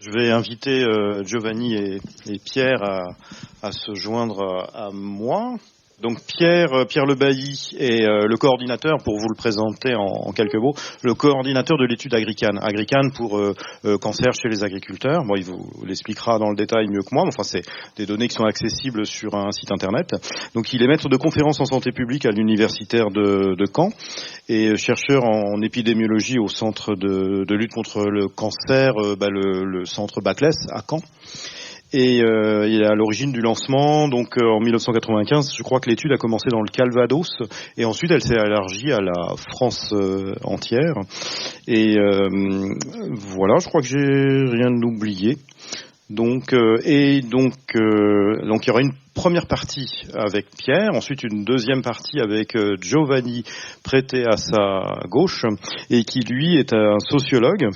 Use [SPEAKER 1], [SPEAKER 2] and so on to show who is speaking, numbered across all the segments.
[SPEAKER 1] Je vais inviter Giovanni et Pierre à se joindre à moi. Donc Pierre Le Bailly est le coordinateur, pour vous le présenter en quelques mots, le coordinateur de l'étude Agrican. Agrican pour cancer chez les agriculteurs. Bon, il vous l'expliquera dans le détail mieux que moi, mais enfin c'est des données qui sont accessibles sur un site internet. Donc il est maître de conférences en santé publique à l'universitaire de Caen et chercheur en épidémiologie au centre de lutte contre le cancer, le centre Baclès à Caen. Et il est à l'origine du lancement, donc en 1995, je crois que l'étude a commencé dans le Calvados, et ensuite elle s'est élargie à la France entière. Et voilà, je crois que j'ai rien oublié. Donc il y aura une première partie avec Pierre, ensuite une deuxième partie avec Giovanni prêté à sa gauche et qui lui est un sociologue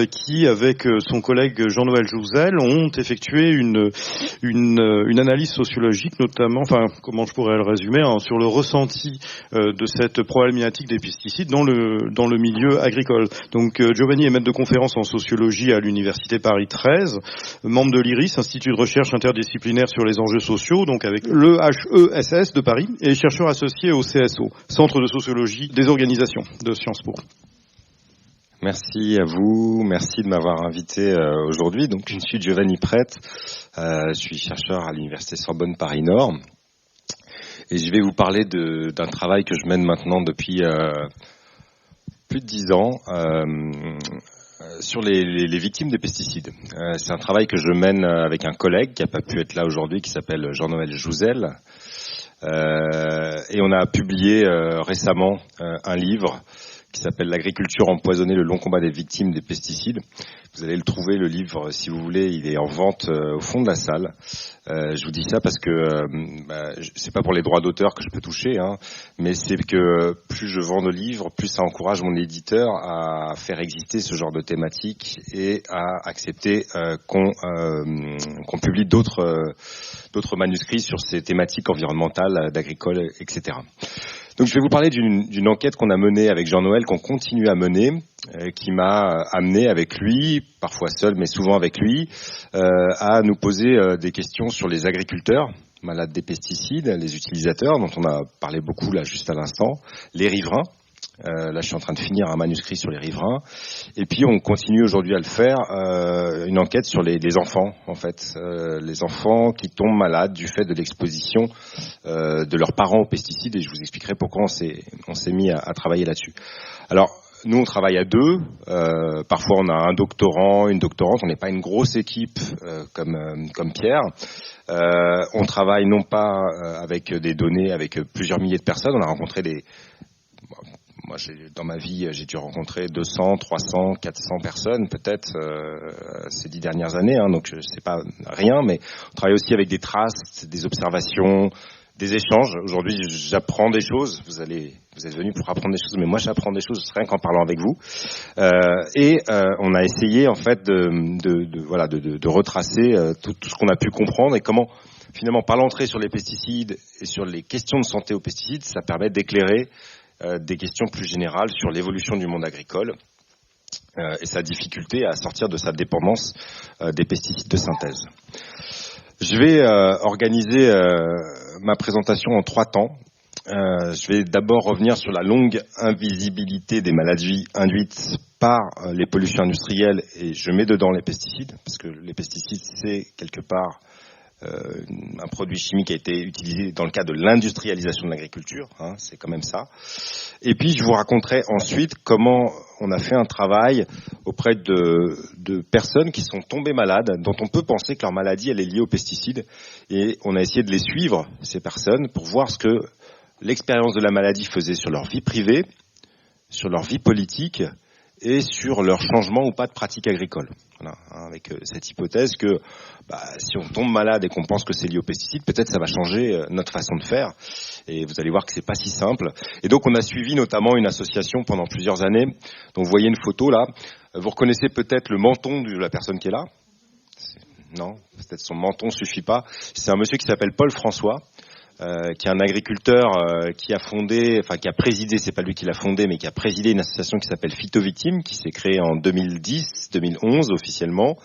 [SPEAKER 1] qui avec son collègue Jean-Noël Jouzel ont effectué une analyse sociologique notamment, enfin comment je pourrais le résumer, sur le ressenti de cette problématique des pesticides dans le milieu agricole. Donc Giovanni est maître de conférence en sociologie à l'université Paris 13, membre de l'IRIS, Institut de recherche interdisciplinaire sur les enjeux sociaux, donc avec le HESS de Paris, et chercheur associé au CSO, Centre de sociologie des organisations de Sciences Po.
[SPEAKER 2] Merci à vous, merci de m'avoir invité aujourd'hui. Donc je suis Giovanni Prête, je suis chercheur à l'université Sorbonne Paris Nord, et je vais vous parler d'un travail que je mène maintenant depuis plus de 10 ans sur les victimes des pesticides. C'est un travail que je mène avec un collègue qui n'a pas pu être là aujourd'hui, qui s'appelle Jean-Noël Jouzel. Et on a publié récemment un livre qui s'appelle « L'agriculture empoisonnée, le long combat des victimes des pesticides ». Vous allez le trouver, le livre, si vous voulez, il est en vente au fond de la salle. Je vous dis ça parce que c'est pas pour les droits d'auteur que je peux toucher, mais c'est que plus je vends de livres, plus ça encourage mon éditeur à faire exister ce genre de thématique et à accepter qu'on publie d'autres manuscrits sur ces thématiques environnementales, d'agricoles, etc. Donc je vais vous parler d'une enquête qu'on a menée avec Jean-Noël, qu'on continue à mener, qui m'a amené avec lui, parfois seul mais souvent avec lui, à nous poser des questions sur les agriculteurs malades des pesticides, les utilisateurs dont on a parlé beaucoup là juste à l'instant, les riverains. Là, je suis en train de finir un manuscrit sur les riverains. Et puis, on continue aujourd'hui à le faire, une enquête sur les enfants, en fait. Les enfants qui tombent malades du fait de l'exposition de leurs parents aux pesticides. Et je vous expliquerai pourquoi on s'est mis à travailler là-dessus. Alors, nous, on travaille à deux. Parfois, on a un doctorant, une doctorante. On n'est pas une grosse équipe comme Pierre. On travaille non pas avec des données, avec plusieurs milliers de personnes. On a rencontré moi, dans ma vie, j'ai dû rencontrer 200, 300, 400 personnes, peut-être, ces 10 dernières années. Donc, c'est pas rien, mais on travaille aussi avec des traces, des observations, des échanges. Aujourd'hui, j'apprends des choses. Vous êtes venus pour apprendre des choses, mais moi, j'apprends des choses rien qu'en parlant avec vous. On a essayé, en fait, de retracer tout ce qu'on a pu comprendre et comment, finalement, par l'entrée sur les pesticides et sur les questions de santé aux pesticides, ça permet d'éclairer des questions plus générales sur l'évolution du monde agricole et sa difficulté à sortir de sa dépendance des pesticides de synthèse. Je vais organiser ma présentation en 3 temps. Je vais d'abord revenir sur la longue invisibilité des maladies induites par les pollutions industrielles, et je mets dedans les pesticides, parce que les pesticides, c'est quelque part un produit chimique qui a été utilisé dans le cadre de l'industrialisation de l'agriculture, c'est quand même ça. Et puis je vous raconterai ensuite comment on a fait un travail auprès de personnes qui sont tombées malades, dont on peut penser que leur maladie elle est liée aux pesticides, et on a essayé de les suivre, ces personnes, pour voir ce que l'expérience de la maladie faisait sur leur vie privée, sur leur vie politique et sur leur changement ou pas de pratique agricole. Voilà, avec cette hypothèse que si on tombe malade et qu'on pense que c'est lié aux pesticides, peut-être ça va changer notre façon de faire. Et vous allez voir que c'est pas si simple. Et donc on a suivi notamment une association pendant plusieurs années. Donc vous voyez une photo là. Vous reconnaissez peut-être le menton de la personne qui est là. Non, peut-être son menton suffit pas. C'est un monsieur qui s'appelle Paul François. qui est un agriculteur qui a présidé, c'est pas lui qui l'a fondé, mais qui a présidé une association qui s'appelle Phytovictime, qui s'est créée en 2010-2011 officiellement,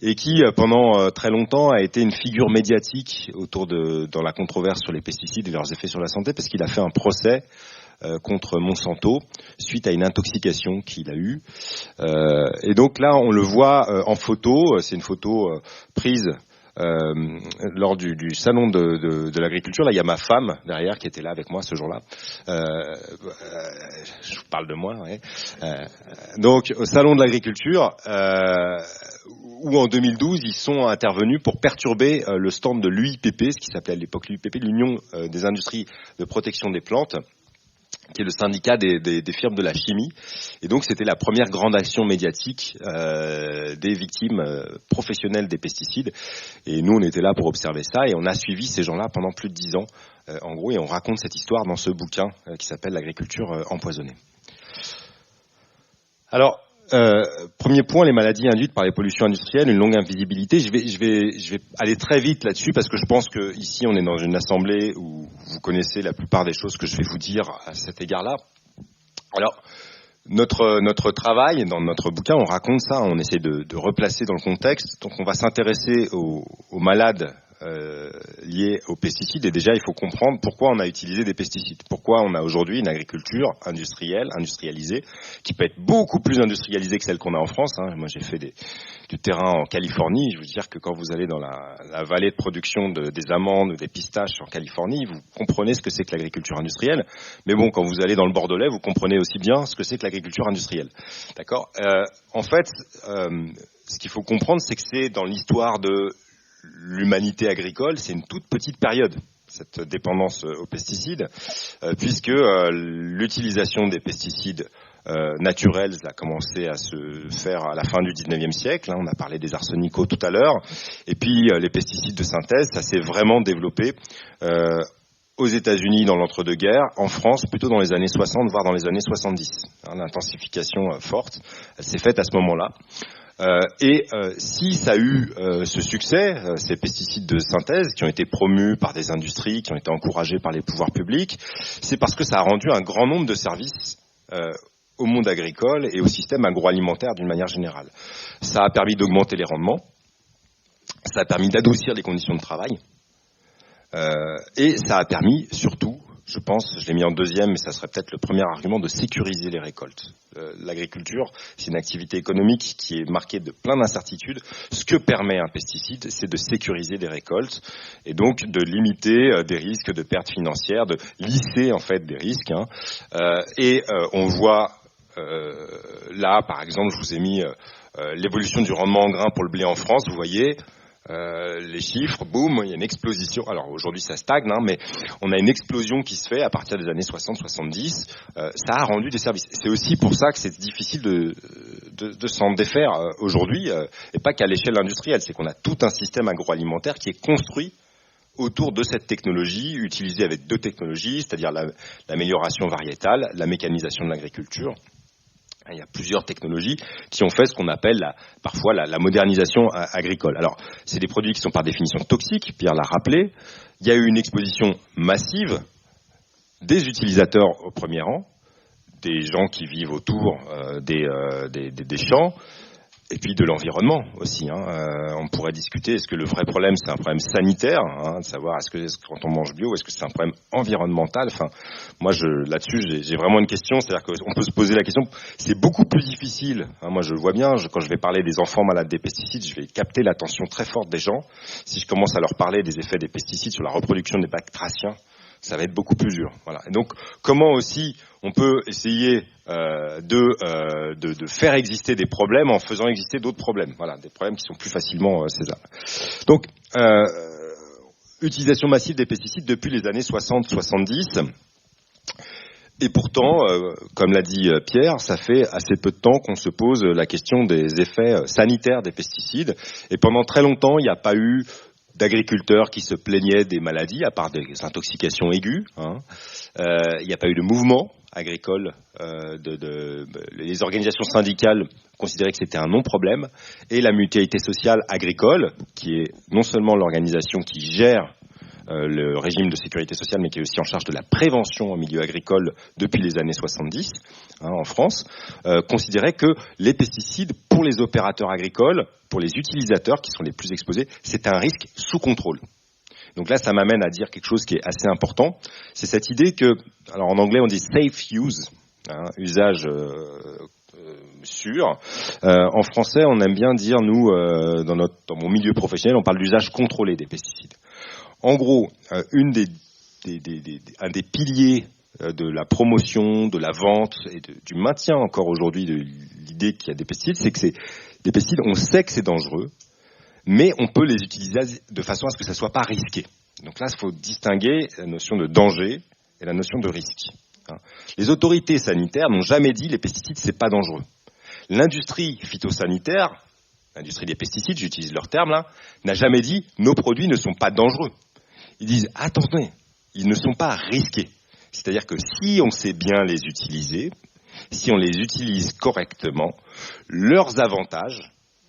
[SPEAKER 2] et qui pendant très longtemps a été une figure médiatique dans la controverse sur les pesticides et leurs effets sur la santé, parce qu'il a fait un procès contre Monsanto suite à une intoxication qu'il a eue. Et donc là, on le voit en photo. C'est une photo prise lors du salon de l'agriculture. Là, il y a ma femme derrière qui était là avec moi ce jour-là. Je vous parle de moi. Ouais. Donc, au salon de l'agriculture, où en 2012, ils sont intervenus pour perturber le stand de l'UIPP, ce qui s'appelait à l'époque l'UIPP, l'Union des industries de protection des plantes, qui est le syndicat des firmes de la chimie. Et donc, c'était la première grande action médiatique des victimes professionnelles des pesticides. Et nous, on était là pour observer ça, et on a suivi ces gens-là pendant plus de 10 ans, en gros, et on raconte cette histoire dans ce bouquin qui s'appelle « L'agriculture empoisonnée ». Alors, premier point, les maladies induites par les pollutions industrielles, une longue invisibilité. Je vais aller très vite là-dessus parce que je pense que ici on est dans une assemblée où vous connaissez la plupart des choses que je vais vous dire à cet égard-là. Alors, notre travail, dans notre bouquin, on raconte ça, on essaie de replacer dans le contexte. Donc on va s'intéresser aux malades liés aux pesticides, et déjà il faut comprendre pourquoi on a utilisé des pesticides, pourquoi on a aujourd'hui une agriculture industrialisée, qui peut être beaucoup plus industrialisée que celle qu'on a en France. Moi j'ai fait du terrain en Californie, je veux dire que quand vous allez dans la vallée de production des amandes ou des pistaches en Californie, vous comprenez ce que c'est que l'agriculture industrielle, mais bon, quand vous allez dans le Bordelais, vous comprenez aussi bien ce que c'est que l'agriculture industrielle. D'accord. En fait, ce qu'il faut comprendre, c'est que c'est dans l'histoire de l'humanité agricole, c'est une toute petite période, cette dépendance aux pesticides, puisque l'utilisation des pesticides naturels a commencé à se faire à la fin du 19e siècle. On a parlé des arsenicaux tout à l'heure. Et puis les pesticides de synthèse, ça s'est vraiment développé aux États-Unis dans l'entre-deux-guerres, en France plutôt dans les années 60, voire dans les années 70. L'intensification forte, elle s'est faite à ce moment-là. Si ça a eu ce succès, ces pesticides de synthèse qui ont été promus par des industries, qui ont été encouragés par les pouvoirs publics, c'est parce que ça a rendu un grand nombre de services au monde agricole et au système agroalimentaire d'une manière générale. Ça a permis d'augmenter les rendements, ça a permis d'adoucir les conditions de travail, et ça a permis surtout, je pense, je l'ai mis en deuxième, mais ça serait peut-être le premier argument, de sécuriser les récoltes. L'agriculture, c'est une activité économique qui est marquée de plein d'incertitudes. Ce que permet un pesticide, c'est de sécuriser les récoltes et donc de limiter des risques de pertes financières, de lisser en fait des risques. On voit là, par exemple, je vous ai mis l'évolution du rendement en grains pour le blé en France. Vous voyez les chiffres, boum, il y a une explosion. Alors aujourd'hui ça stagne, mais on a une explosion qui se fait à partir des années 60-70. Ça a rendu des services. C'est aussi pour ça que c'est difficile de s'en défaire aujourd'hui, et pas qu'à l'échelle industrielle. C'est qu'on a tout un système agroalimentaire qui est construit autour de cette technologie, utilisée avec deux technologies, c'est-à-dire l'amélioration variétale, la mécanisation de l'agriculture. Il y a plusieurs technologies qui ont fait ce qu'on appelle parfois la modernisation agricole. Alors, c'est des produits qui sont par définition toxiques, Pierre l'a rappelé. Il y a eu une exposition massive des utilisateurs au premier rang, des gens qui vivent autour des champs, et puis de l'environnement aussi. On pourrait discuter, est-ce que le vrai problème c'est un problème sanitaire, de savoir est-ce que quand on mange bio, est-ce que c'est un problème environnemental. Moi là-dessus j'ai vraiment une question, c'est-à-dire qu'on peut se poser la question, c'est beaucoup plus difficile. Moi je le vois bien, quand je vais parler des enfants malades des pesticides, je vais capter l'attention très forte des gens. Si je commence à leur parler des effets des pesticides sur la reproduction des batraciens, ça va être beaucoup plus dur. Voilà. Et donc, comment aussi on peut essayer de faire exister des problèmes en faisant exister d'autres problèmes. Voilà, des problèmes qui sont plus facilement césables. Donc, utilisation massive des pesticides depuis les années 60-70. Et pourtant, comme l'a dit Pierre, ça fait assez peu de temps qu'on se pose la question des effets sanitaires des pesticides. Et pendant très longtemps, il n'y a pas eu d'agriculteurs qui se plaignaient des maladies, à part des intoxications aiguës. Il n'y a pas eu de mouvement agricole. Les organisations syndicales considéraient que c'était un non-problème. Et la mutualité sociale agricole, qui est non seulement l'organisation qui gère le régime de sécurité sociale, mais qui est aussi en charge de la prévention en milieu agricole depuis les années 70 en France, considérait que les pesticides, pour les opérateurs agricoles, pour les utilisateurs qui sont les plus exposés, c'est un risque sous contrôle. Donc là, ça m'amène à dire quelque chose qui est assez important. C'est cette idée que, alors en anglais on dit safe use, usage sûr. En français, on aime bien dire, nous, dans mon milieu professionnel, on parle d'usage contrôlé des pesticides. En gros, un des piliers de la promotion, de la vente et du maintien encore aujourd'hui de l'idée qu'il y a des pesticides, c'est que des pesticides, on sait que c'est dangereux, mais on peut les utiliser de façon à ce que ça ne soit pas risqué. Donc là, il faut distinguer la notion de danger et la notion de risque. Les autorités sanitaires n'ont jamais dit les pesticides, c'est pas dangereux. L'industrie phytosanitaire, l'industrie des pesticides, j'utilise leur terme là, n'a jamais dit nos produits ne sont pas dangereux. Ils disent attendez, ils ne sont pas risqués. C'est-à-dire que si on sait bien les utiliser, si on les utilise correctement, leurs avantages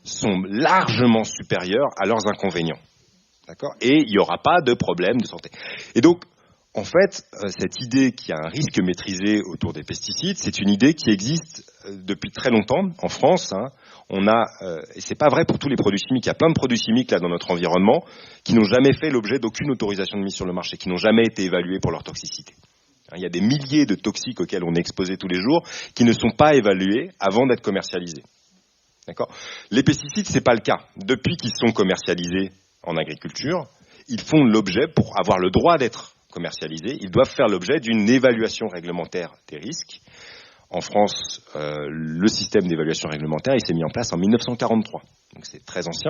[SPEAKER 2] sont largement supérieurs à leurs inconvénients. D'accord ? Et il n'y aura pas de problème de santé. Et donc, en fait, cette idée qu'il y a un risque maîtrisé autour des pesticides, c'est une idée qui existe depuis très longtemps en France. On a, et c'est pas vrai pour tous les produits chimiques. Il y a plein de produits chimiques là dans notre environnement qui n'ont jamais fait l'objet d'aucune autorisation de mise sur le marché, qui n'ont jamais été évalués pour leur toxicité. Il y a des milliers de toxiques auxquels on est exposé tous les jours qui ne sont pas évalués avant d'être commercialisés. D'accord ? Les pesticides, c'est pas le cas. Depuis qu'ils sont commercialisés en agriculture, ils font l'objet, pour avoir le droit d'être commercialisés, ils doivent faire l'objet d'une évaluation réglementaire des risques. En France, le système d'évaluation réglementaire, il s'est mis en place en 1943, donc c'est très ancien.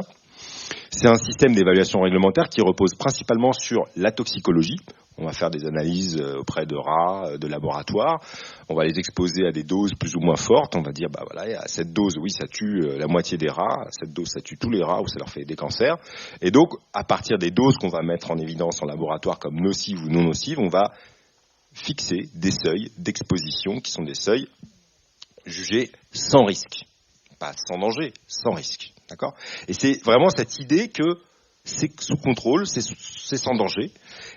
[SPEAKER 2] C'est un système d'évaluation réglementaire qui repose principalement sur la toxicologie. On va faire des analyses auprès de rats, de laboratoires. On va les exposer à des doses plus ou moins fortes. On va dire, bah voilà, à cette dose, oui, ça tue la moitié des rats. À cette dose, ça tue tous les rats ou ça leur fait des cancers. Et donc, à partir des doses qu'on va mettre en évidence en laboratoire comme nocives ou non nocives, on va fixer des seuils d'exposition qui sont des seuils jugés sans risque. Pas sans danger, sans risque. D'accord ? Et c'est vraiment cette idée que c'est sous contrôle, c'est sans danger.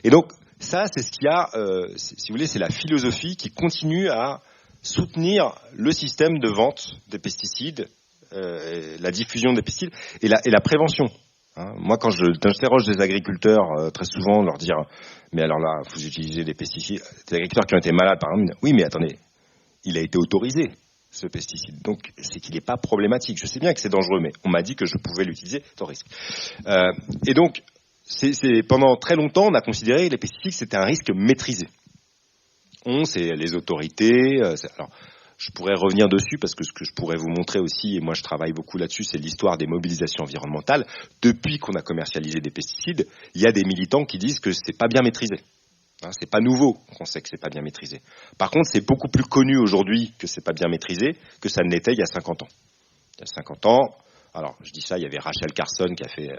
[SPEAKER 2] Et donc, ça, c'est ce qu'il y a, si vous voulez, c'est la philosophie qui continue à soutenir le système de vente des pesticides, la diffusion des pesticides et la prévention. Moi, quand j'interroge des agriculteurs, très souvent, leur dire « Mais alors là, vous utilisez des pesticides », des agriculteurs qui ont été malades, par exemple, « Oui, mais attendez, il a été autorisé, ce pesticide. Donc, c'est qu'il n'est pas problématique. Je sais bien que c'est dangereux, mais on m'a dit que je pouvais l'utiliser sans risque. » Et donc, pendant très longtemps, on a considéré que les pesticides, c'était un risque maîtrisé. C'est les autorités. Alors, je pourrais revenir dessus parce que ce que je pourrais vous montrer aussi, et moi je travaille beaucoup là-dessus, c'est l'histoire des mobilisations environnementales. Depuis qu'on a commercialisé des pesticides, il y a des militants qui disent que c'est pas bien maîtrisé. C'est pas nouveau qu'on sait que c'est pas bien maîtrisé. Par contre, c'est beaucoup plus connu aujourd'hui que c'est pas bien maîtrisé que ça ne l'était il y a 50 ans. Il y a 50 ans, alors je dis ça, il y avait Rachel Carson qui a fait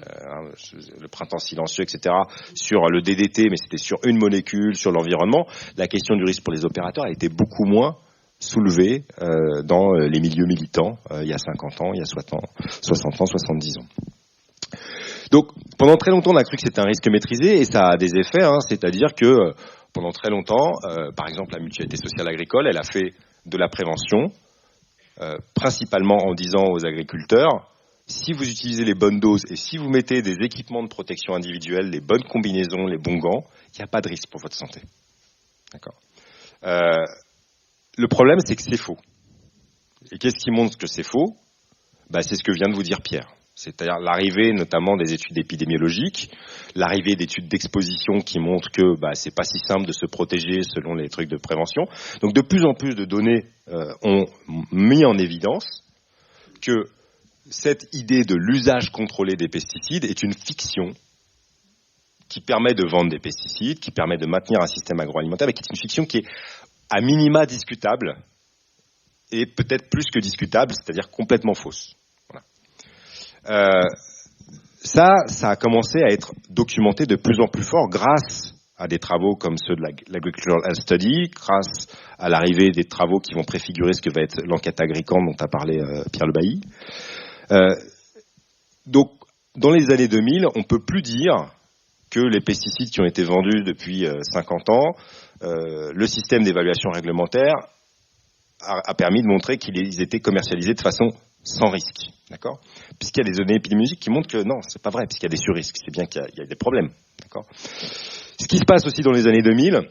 [SPEAKER 2] le printemps silencieux, etc., sur le DDT, mais c'était sur une molécule, sur l'environnement. La question du risque pour les opérateurs a été beaucoup moins soulevée dans les milieux militants il y a 50 ans, il y a 60 ans, 70 ans. Donc, pendant très longtemps, on a cru que c'était un risque maîtrisé et ça a des effets, c'est-à-dire que pendant très longtemps, par exemple, la mutualité sociale agricole, elle a fait de la prévention, principalement en disant aux agriculteurs, si vous utilisez les bonnes doses et si vous mettez des équipements de protection individuelle, les bonnes combinaisons, les bons gants, il n'y a pas de risque pour votre santé. D'accord. Le problème, c'est que c'est faux. Et qu'est-ce qui montre que c'est faux ? C'est ce que vient de vous dire Pierre. C'est-à-dire l'arrivée notamment des études épidémiologiques, l'arrivée d'études d'exposition qui montrent que c'est pas si simple de se protéger selon les trucs de prévention. Donc de plus en plus de données ont mis en évidence que cette idée de l'usage contrôlé des pesticides est une fiction qui permet de vendre des pesticides, qui permet de maintenir un système agroalimentaire, mais qui est une fiction qui est à minima discutable et peut-être plus que discutable, c'est-à-dire complètement fausse. Ça a commencé à être documenté de plus en plus fort grâce à des travaux comme ceux de l'Agricultural Health Study, grâce à l'arrivée des travaux qui vont préfigurer ce que va être l'enquête Agrican dont a parlé Pierre Le Bailly. Donc, dans les années 2000, on ne peut plus dire que les pesticides qui ont été vendus depuis 50 ans, le système d'évaluation réglementaire a permis de montrer qu'ils étaient commercialisés de façon sans risque, d'accord ? Puisqu'il y a des données épidémiologiques qui montrent que non, c'est pas vrai, puisqu'il y a des surrisques, c'est bien qu'il y a des problèmes, d'accord ? Ce qui se passe aussi dans les années 2000,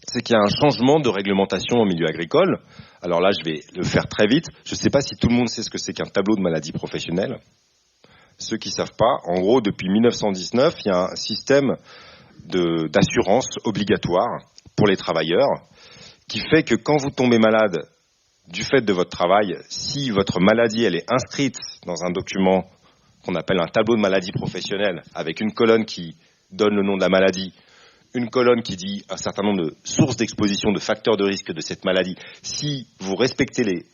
[SPEAKER 2] c'est qu'il y a un changement de réglementation au milieu agricole. Alors là, je vais le faire très vite. Je ne sais pas si tout le monde sait ce que c'est qu'un tableau de maladie professionnelle. Ceux qui ne savent pas, en gros, depuis 1919, il y a un système d'assurance obligatoire pour les travailleurs qui fait que quand vous tombez malade du fait de votre travail, si votre maladie elle est inscrite dans un document qu'on appelle un tableau de maladie professionnelle avec une colonne qui donne le nom de la maladie, une colonne qui dit un certain nombre de sources d'exposition, de facteurs de risque de cette maladie, si vous respectez les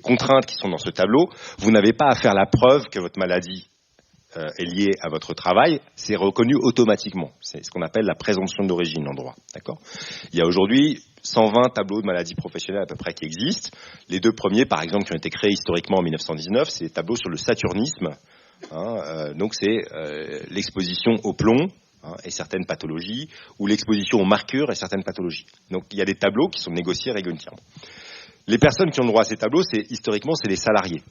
[SPEAKER 2] contraintes qui sont dans ce tableau, vous n'avez pas à faire la preuve que votre maladie est liée à votre travail, c'est reconnu automatiquement. C'est ce qu'on appelle la présomption d'origine en droit. D'accord ? Il y a aujourd'hui 120 tableaux de maladies professionnelles à peu près qui existent. Les deux premiers, par exemple, qui ont été créés historiquement en 1919, c'est des tableaux sur le saturnisme. Donc c'est l'exposition au plomb et certaines pathologies, ou l'exposition aux marquures et certaines pathologies. Donc il y a des tableaux qui sont négociés régulièrement. Les personnes qui ont droit à ces tableaux, historiquement, c'est les salariés.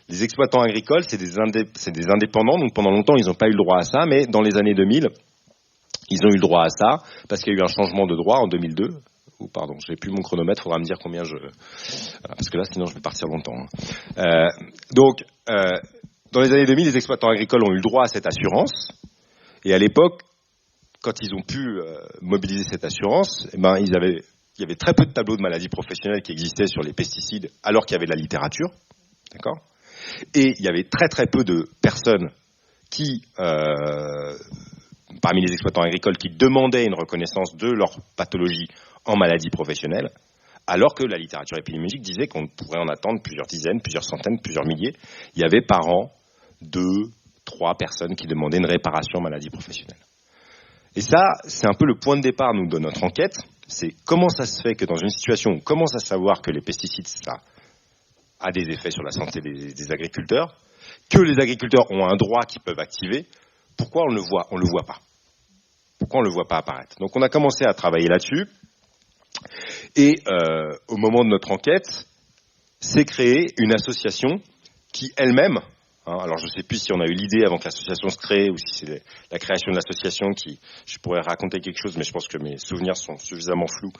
[SPEAKER 2] Les exploitants agricoles, c'est des indépendants, donc pendant longtemps, ils n'ont pas eu le droit à ça, mais dans les années 2000, ils ont eu le droit à ça, parce qu'il y a eu un changement de droit en 2002. Oh, pardon, je n'ai plus mon chronomètre, il faudra me dire combien parce que là, sinon, je vais partir longtemps. Dans les années 2000, les exploitants agricoles ont eu le droit à cette assurance, et à l'époque, quand ils ont pu mobiliser cette assurance, il y avait très peu de tableaux de maladies professionnelles qui existaient sur les pesticides, alors qu'il y avait de la littérature, d'accord ? Et il y avait très très peu de personnes qui, parmi les exploitants agricoles, qui demandaient une reconnaissance de leur pathologie en maladie professionnelle, alors que la littérature épidémiologique disait qu'on pourrait en attendre plusieurs dizaines, plusieurs centaines, plusieurs milliers. Il y avait par an 2, 3 personnes qui demandaient une réparation en maladie professionnelle. Et ça, c'est un peu le point de départ, nous, de notre enquête. C'est comment ça se fait que dans une situation où on commence à savoir que les pesticides, ça a des effets sur la santé des agriculteurs, que les agriculteurs ont un droit qu'ils peuvent activer, pourquoi on le voit pas ? Pourquoi on le voit pas apparaître ? Donc on a commencé à travailler là-dessus, et au moment de notre enquête, s'est créée une association qui elle-même, alors je ne sais plus si on a eu l'idée avant que l'association se crée, ou si c'est la création de l'association qui, je pourrais raconter quelque chose, mais je pense que mes souvenirs sont suffisamment flous,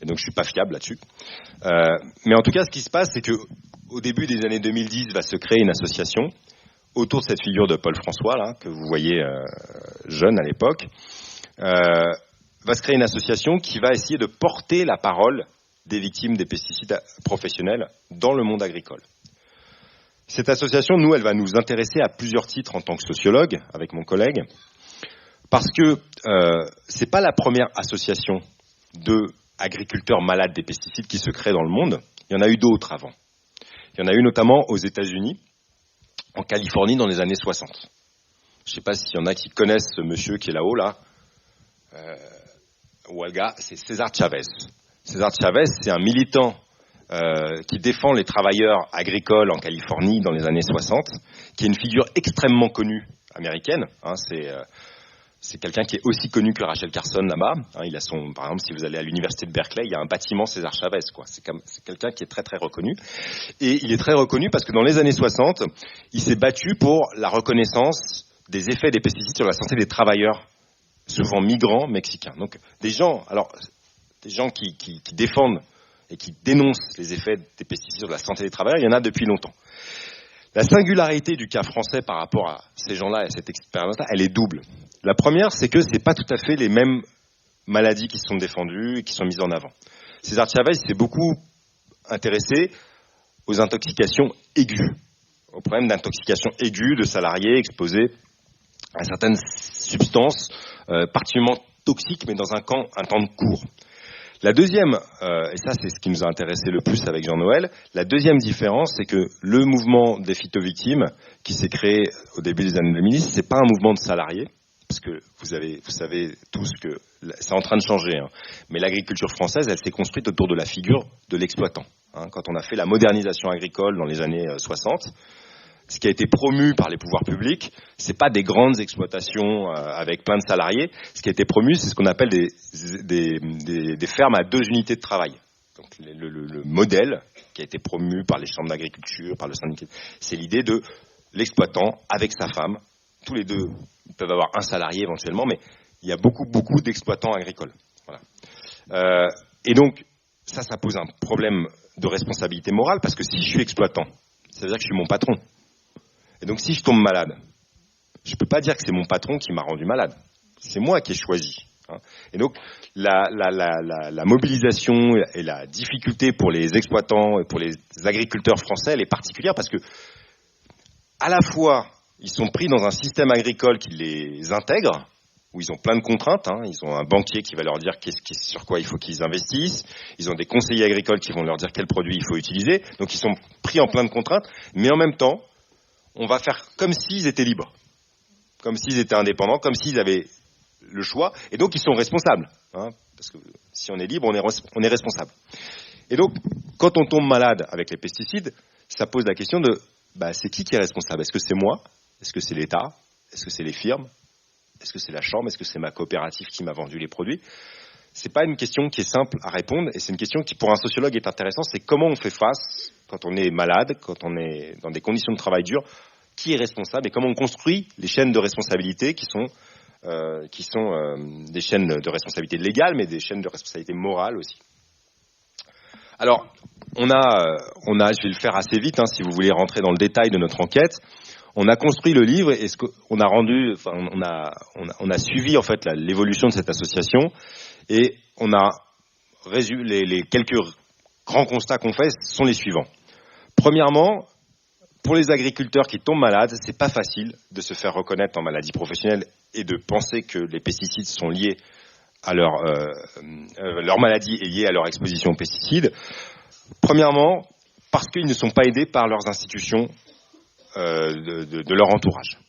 [SPEAKER 2] et donc je ne suis pas fiable là-dessus. Mais en tout cas, ce qui se passe, c'est que au début des années 2010, va se créer une association autour de cette figure de Paul François, là, que vous voyez jeune à l'époque, va se créer une association qui va essayer de porter la parole des victimes des pesticides professionnels dans le monde agricole. Cette association, nous, elle va nous intéresser à plusieurs titres en tant que sociologue, avec mon collègue, parce que c'est pas la première association d'agriculteurs malades des pesticides qui se crée dans le monde. Il y en a eu d'autres avant. Il y en a eu notamment aux États-Unis, en Californie, dans les années 60. Je ne sais pas s'il y en a qui connaissent ce monsieur qui est là-haut, là. Walga, c'est César Chavez. César Chavez, c'est un militant qui défend les travailleurs agricoles en Californie dans les années 60, qui est une figure extrêmement connue américaine. C'est quelqu'un qui est aussi connu que Rachel Carson là-bas. Il a par exemple, si vous allez à l'université de Berkeley, il y a un bâtiment César Chavez, quoi. C'est quelqu'un qui est très très reconnu. Et il est très reconnu parce que dans les années 60, il s'est battu pour la reconnaissance des effets des pesticides sur la santé des travailleurs, souvent migrants mexicains. Donc des gens qui défendent et qui dénoncent les effets des pesticides sur la santé des travailleurs, il y en a depuis longtemps. La singularité du cas français par rapport à ces gens-là et cette expérience-là, elle est double. La première, c'est que c'est pas tout à fait les mêmes maladies qui sont défendues et qui sont mises en avant. César Chavez s'est beaucoup intéressé aux intoxications aiguës, au problème d'intoxication aiguë de salariés exposés à certaines substances particulièrement toxiques, mais dans un temps court. La deuxième, et ça c'est ce qui nous a intéressé le plus avec Jean-Noël, la deuxième différence, c'est que le mouvement des phytovictimes, qui s'est créé au début des années 2010, c'est pas un mouvement de salariés, parce que vous savez tous que c'est en train de changer, mais l'agriculture française, elle s'est construite autour de la figure de l'exploitant. Quand on a fait la modernisation agricole dans les années 60, ce qui a été promu par les pouvoirs publics, c'est pas des grandes exploitations avec plein de salariés. Ce qui a été promu, c'est ce qu'on appelle des fermes à 2 unités de travail. Donc le modèle qui a été promu par les chambres d'agriculture, par le syndicat, c'est l'idée de l'exploitant avec sa femme. Tous les deux peuvent avoir un salarié éventuellement, mais il y a beaucoup d'exploitants agricoles. Voilà. Et donc, ça pose un problème de responsabilité morale, parce que si je suis exploitant, ça veut dire que je suis mon patron. Et donc, si je tombe malade, je ne peux pas dire que c'est mon patron qui m'a rendu malade. C'est moi qui ai choisi. Et donc, la mobilisation et la difficulté pour les exploitants et pour les agriculteurs français, elle est particulière parce que, à la fois, ils sont pris dans un système agricole qui les intègre, où ils ont plein de contraintes. Ils ont un banquier qui va leur dire sur quoi il faut qu'ils investissent. Ils ont des conseillers agricoles qui vont leur dire quel produit il faut utiliser. Donc, ils sont pris en plein de contraintes. Mais en même temps, on va faire comme s'ils étaient libres, comme s'ils étaient indépendants, comme s'ils avaient le choix. Et donc, ils sont responsables. Parce que si on est libre, on est responsable. Et donc, quand on tombe malade avec les pesticides, ça pose la question de c'est qui est responsable ? Est-ce que c'est moi ? Est-ce que c'est l'État ? Est-ce que c'est les firmes ? Est-ce que c'est la chambre ? Est-ce que c'est ma coopérative qui m'a vendu les produits ? C'est pas une question qui est simple à répondre, et c'est une question qui, pour un sociologue, est intéressante. C'est comment on fait face quand on est malade, quand on est dans des conditions de travail dures, qui est responsable et comment on construit les chaînes de responsabilité qui sont des chaînes de responsabilité légale, mais des chaînes de responsabilité morale aussi. Alors, on a, je vais le faire assez vite, si vous voulez rentrer dans le détail de notre enquête. On a construit le livre et on a suivi en fait l'évolution de cette association et on a résumé les quelques grands constats qu'on fait sont les suivants. Premièrement, pour les agriculteurs qui tombent malades, c'est pas facile de se faire reconnaître en maladie professionnelle et de penser que les pesticides sont liés à leur maladie est liée à leur exposition aux pesticides. Premièrement, parce qu'ils ne sont pas aidés par leurs institutions de leur entourage.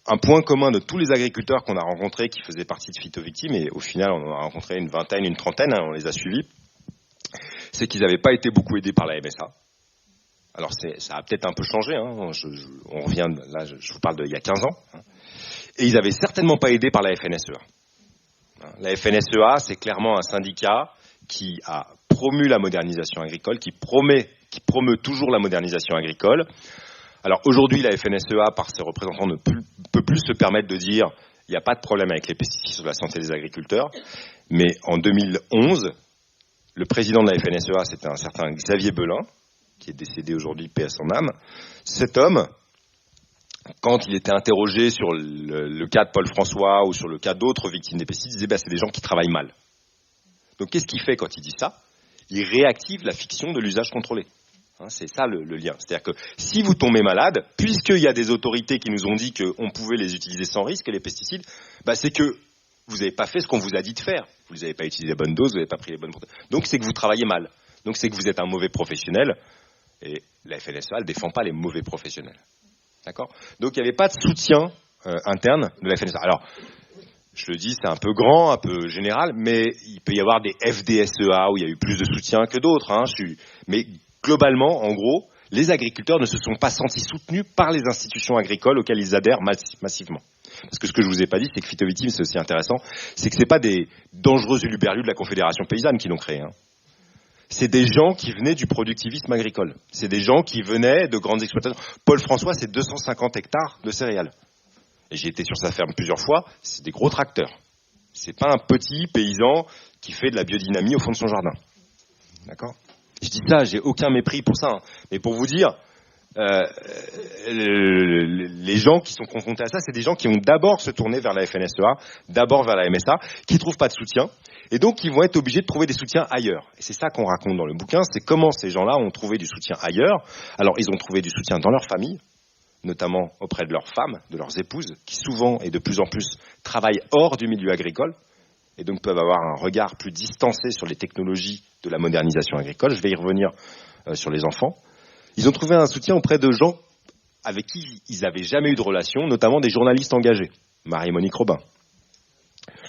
[SPEAKER 2] Un point commun de tous les agriculteurs qu'on a rencontrés qui faisaient partie de Phytovictime, et au final on en a rencontré une vingtaine, une trentaine, on les a suivis, c'est qu'ils n'avaient pas été beaucoup aidés par la MSA. Alors ça a peut-être un peu changé, on revient, là je vous parle d'il y a 15 ans, et ils n'avaient certainement pas aidé par la FNSEA. La FNSEA, c'est clairement un syndicat qui a promu la modernisation agricole, qui promeut toujours la modernisation agricole. Alors aujourd'hui, la FNSEA, par ses représentants, ne peut plus se permettre de dire il n'y a pas de problème avec les pesticides sur la santé des agriculteurs. Mais en 2011, le président de la FNSEA, c'était un certain Xavier Belin, qui est décédé aujourd'hui, paix à son âme. Cet homme, quand il était interrogé sur le cas de Paul François ou sur le cas d'autres victimes des pesticides, il disait c'est des gens qui travaillent mal. Donc qu'est-ce qu'il fait quand il dit ça ? Il réactive la fiction de l'usage contrôlé. C'est ça le lien. C'est-à-dire que si vous tombez malade, puisqu'il y a des autorités qui nous ont dit qu'on pouvait les utiliser sans risque, les pesticides, c'est que vous n'avez pas fait ce qu'on vous a dit de faire. Vous n'avez pas utilisé la bonne dose, vous n'avez pas pris les bonnes protéines. Donc c'est que vous travaillez mal. Donc c'est que vous êtes un mauvais professionnel. Et la FNSEA ne défend pas les mauvais professionnels. D'accord ? Donc il n'y avait pas de soutien interne de la FNSEA. Alors, je le dis, c'est un peu grand, un peu général, mais il peut y avoir des FDSEA où il y a eu plus de soutien que d'autres. Mais globalement, en gros, les agriculteurs ne se sont pas sentis soutenus par les institutions agricoles auxquelles ils adhèrent massivement. Parce que ce que je vous ai pas dit, c'est que Phytovictime, c'est aussi intéressant, c'est que c'est pas des dangereux uluberlus de la Confédération paysanne qui l'ont créé. C'est des gens qui venaient du productivisme agricole. C'est des gens qui venaient de grandes exploitations. Paul François, c'est 250 hectares de céréales. Et j'ai été sur sa ferme plusieurs fois, c'est des gros tracteurs. C'est pas un petit paysan qui fait de la biodynamie au fond de son jardin. D'accord ? Je dis ça, j'ai aucun mépris pour ça. Mais pour vous dire, les gens qui sont confrontés à ça, c'est des gens qui vont d'abord se tourner vers la FNSEA, d'abord vers la MSA, qui ne trouvent pas de soutien, et donc ils vont être obligés de trouver des soutiens ailleurs. Et c'est ça qu'on raconte dans le bouquin, c'est comment ces gens-là ont trouvé du soutien ailleurs. Alors ils ont trouvé du soutien dans leur famille, notamment auprès de leurs femmes, de leurs épouses, qui souvent et de plus en plus travaillent hors du milieu agricole, et donc peuvent avoir un regard plus distancé sur les technologies de la modernisation agricole. Je vais y revenir sur les enfants. Ils ont trouvé un soutien auprès de gens avec qui ils n'avaient jamais eu de relation, notamment des journalistes engagés. Marie-Monique Robin,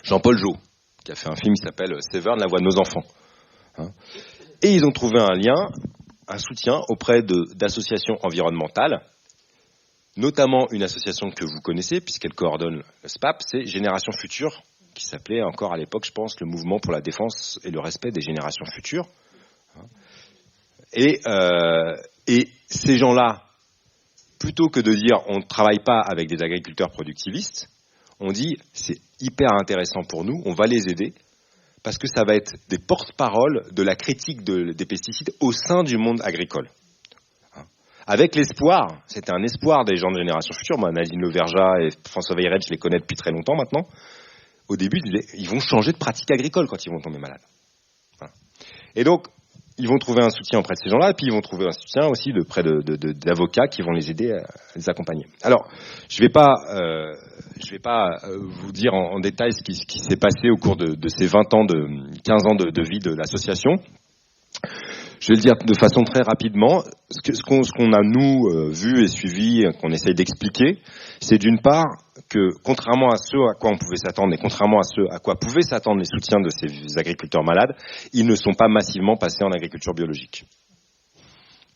[SPEAKER 2] Jean-Paul Jot, qui a fait un film qui s'appelle Séverne, la voix de nos enfants. Et ils ont trouvé un lien, un soutien auprès d'associations environnementales notamment une association que vous connaissez, puisqu'elle coordonne le SPAP, c'est Génération Future, qui s'appelait encore à l'époque, je pense, le Mouvement pour la défense et le respect des générations futures. Et ces gens-là, plutôt que de dire on ne travaille pas avec des agriculteurs productivistes, on dit c'est hyper intéressant pour nous, on va les aider, parce que ça va être des porte-paroles de la critique des pesticides au sein du monde agricole. Avec l'espoir, c'était un espoir des gens de Génération Future, moi Nadine Leverja et François Veyrel, je les connais depuis très longtemps maintenant, au début ils vont changer de pratique agricole quand ils vont tomber malades. Voilà. Et donc, ils vont trouver un soutien auprès de ces gens-là, et puis ils vont trouver un soutien aussi auprès d'avocats qui vont les aider à les accompagner. Alors, je vais pas vous dire en détail ce qui s'est passé au cours de ces 15 ans de vie de l'association. Je vais le dire de façon très rapidement. Ce qu'on a, nous, vu et suivi, qu'on essaye d'expliquer, c'est d'une part que, contrairement à ce à quoi on pouvait s'attendre et contrairement à ce à quoi pouvaient s'attendre les soutiens de ces agriculteurs malades, ils ne sont pas massivement passés en agriculture biologique.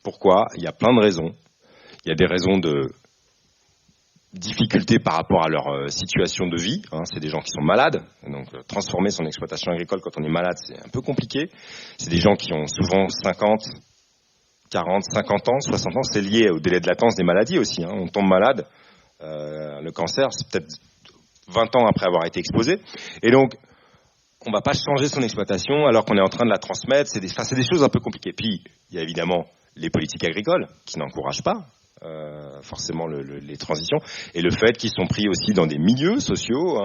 [SPEAKER 2] Pourquoi ? Il y a plein de raisons. Il y a des raisons de difficultés par rapport à leur situation de vie. C'est des gens qui sont malades, donc transformer son exploitation agricole quand on est malade, c'est un peu compliqué. C'est des gens qui ont souvent 50, 40, 50 ans, 60 ans. C'est lié au délai de latence des maladies aussi. On tombe malade, le cancer, c'est peut-être 20 ans après avoir été exposé. Et donc, on ne va pas changer son exploitation alors qu'on est en train de la transmettre. C'est des choses un peu compliquées. Puis, il y a évidemment les politiques agricoles qui n'encouragent pas forcément les transitions, et le fait qu'ils sont pris aussi dans des milieux sociaux.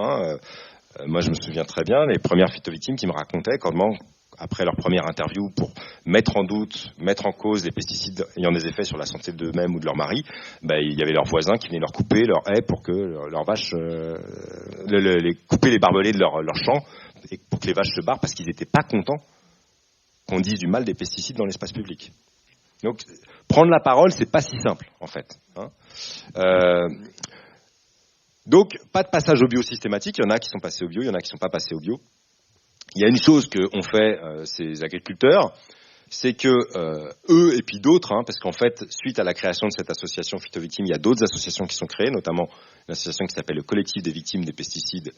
[SPEAKER 2] Moi, je me souviens très bien les premières phytovictimes qui me racontaient comment, après leur première interview, pour mettre en doute, mettre en cause les pesticides ayant des effets sur la santé d'eux-mêmes ou de leur mari, il y avait leurs voisins qui venaient leur couper leur haie pour que leurs vaches, couper les barbelés de leur champ, et pour que les vaches se barrent, parce qu'ils n'étaient pas contents qu'on dise du mal des pesticides dans l'espace public. Donc, prendre la parole, c'est pas si simple, en fait. Donc, pas de passage au bio systématique. Il y en a qui sont passés au bio, il y en a qui sont pas passés au bio. Il y a une chose qu'ont fait ces agriculteurs, c'est que eux et puis d'autres, parce qu'en fait, suite à la création de cette association Phytovictime, il y a d'autres associations qui sont créées, notamment une association qui s'appelle le Collectif des victimes des pesticides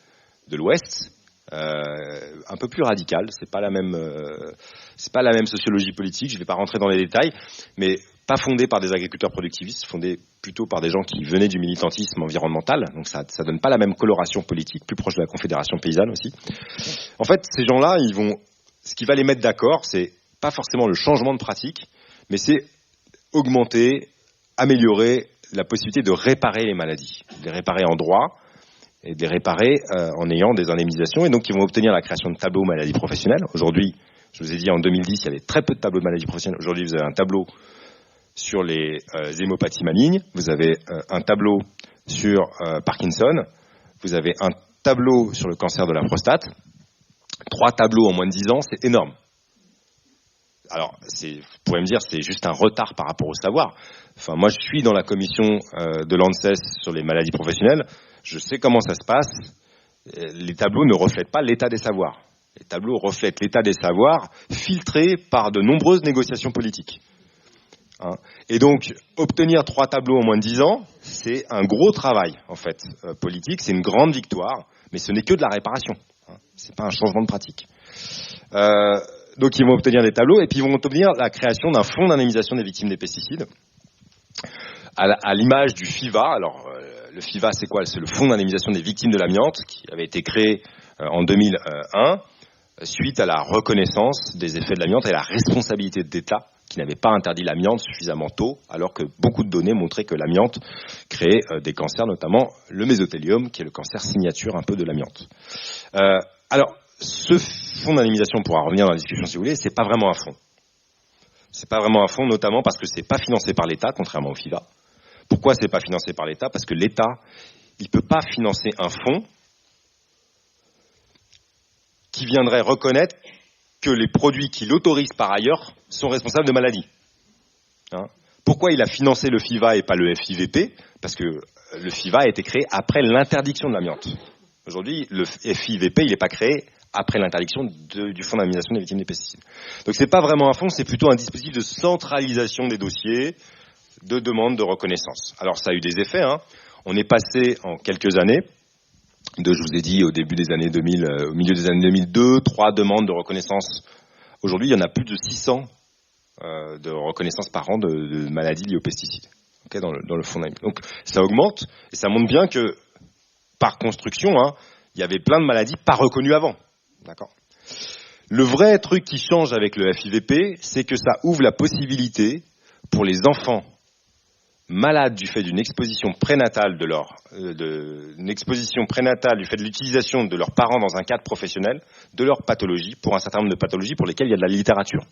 [SPEAKER 2] de l'Ouest, un peu plus radicale. C'est pas la même sociologie politique. Je vais pas rentrer dans les détails, mais pas fondée par des agriculteurs productivistes, fondée plutôt par des gens qui venaient du militantisme environnemental. Donc ça donne pas la même coloration politique, plus proche de la Confédération paysanne aussi. En fait, ces gens-là, ce qui va les mettre d'accord, c'est pas forcément le changement de pratique, mais c'est augmenter, améliorer la possibilité de réparer les maladies, de les réparer en droit et de les réparer en ayant des indemnisations. Et donc, ils vont obtenir la création de tableaux maladies professionnelles. Aujourd'hui, je vous ai dit, en 2010, il y avait très peu de tableaux de maladies professionnelles. Aujourd'hui, vous avez un tableau sur les hémopathies malignes, vous avez un tableau sur Parkinson, vous avez un tableau sur le cancer de la prostate. 3 tableaux en moins de 10 ans, c'est énorme. Alors, vous pourrez me dire, c'est juste un retard par rapport au savoir. Enfin, moi, je suis dans la commission de l'ANSES sur les maladies professionnelles. Je sais comment ça se passe. Les tableaux ne reflètent pas l'état des savoirs. Les tableaux reflètent l'état des savoirs filtrés par de nombreuses négociations politiques. Et donc, obtenir 3 tableaux en moins de 10 ans, c'est un gros travail, en fait, politique. C'est une grande victoire, mais ce n'est que de la réparation. C'est pas un changement de pratique. Donc, ils vont obtenir des tableaux, et puis ils vont obtenir la création d'un fonds d'indemnisation des victimes des pesticides, à l'image du FIVA. Alors, le FIVA, c'est quoi ? C'est le fonds d'indemnisation des victimes de l'amiante, qui avait été créé en 2001, suite à la reconnaissance des effets de l'amiante et la responsabilité de l'État, qui n'avait pas interdit l'amiante suffisamment tôt, alors que beaucoup de données montraient que l'amiante créait des cancers, notamment le mésothéliome, qui est le cancer signature un peu de l'amiante. Alors, ce fonds d'indemnisation, on pourra revenir dans la discussion si vous voulez, c'est pas vraiment un fonds. C'est pas vraiment un fonds, notamment parce que c'est pas financé par l'État, contrairement au FIVA. Pourquoi c'est pas financé par l'État ? Parce que l'État, il peut pas financer un fonds qui viendrait reconnaître que les produits qu'il autorise par ailleurs sont responsables de maladies. Pourquoi il a financé le FIVA et pas le FIVP ? Parce que le FIVA a été créé après l'interdiction de l'amiante. Aujourd'hui, le FIVP, il n'est pas créé après l'interdiction du fonds d'indemnisation des victimes des pesticides. Donc c'est pas vraiment un fonds, c'est plutôt un dispositif de centralisation des dossiers, de demandes de reconnaissance. Alors ça a eu des effets, hein. On est passé en quelques années, je vous ai dit au début des années 2000, au milieu des années 2002, 3 demandes de reconnaissance. Aujourd'hui, il y en a plus de 600 de reconnaissance par an de maladies liées aux pesticides, okay, dans le fond d'AMI. Donc ça augmente et ça montre bien que par construction, hein, il y avait plein de maladies pas reconnues avant. D'accord. Le vrai truc qui change avec le FIVP, c'est que ça ouvre la possibilité pour les enfants malades du fait d'une exposition prénatale d'une exposition prénatale du fait de l'utilisation de leurs parents dans un cadre professionnel, de leur pathologie, pour un certain nombre de pathologies pour lesquelles il y a de la littérature.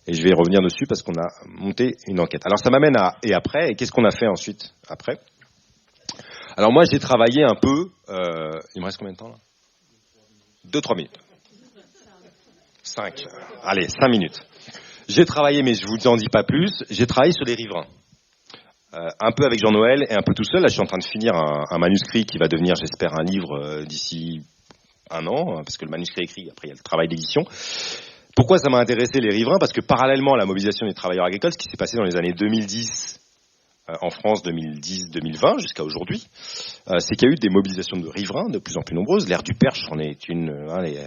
[SPEAKER 2] Et je vais revenir dessus parce qu'on a monté une enquête. Alors ça m'amène à et après, et qu'est-ce qu'on a fait ensuite après? Alors moi j'ai travaillé un peu, il me reste combien de temps là? 2-3 minutes. 5. Allez, 5 minutes. J'ai travaillé, mais je vous en dis pas plus, j'ai travaillé sur les riverains. Un peu avec Jean-Noël et un peu tout seul. Là, je suis en train de finir un manuscrit qui va devenir, j'espère, un livre d'ici 1 an, parce que le manuscrit est écrit, après il y a le travail d'édition. Pourquoi ça m'a intéressé les riverains? Parce que parallèlement à la mobilisation des travailleurs agricoles, ce qui s'est passé dans les années 2010 en France, 2010-2020 jusqu'à aujourd'hui, c'est qu'il y a eu des mobilisations de riverains de plus en plus nombreuses. L'ère du Perche en est une.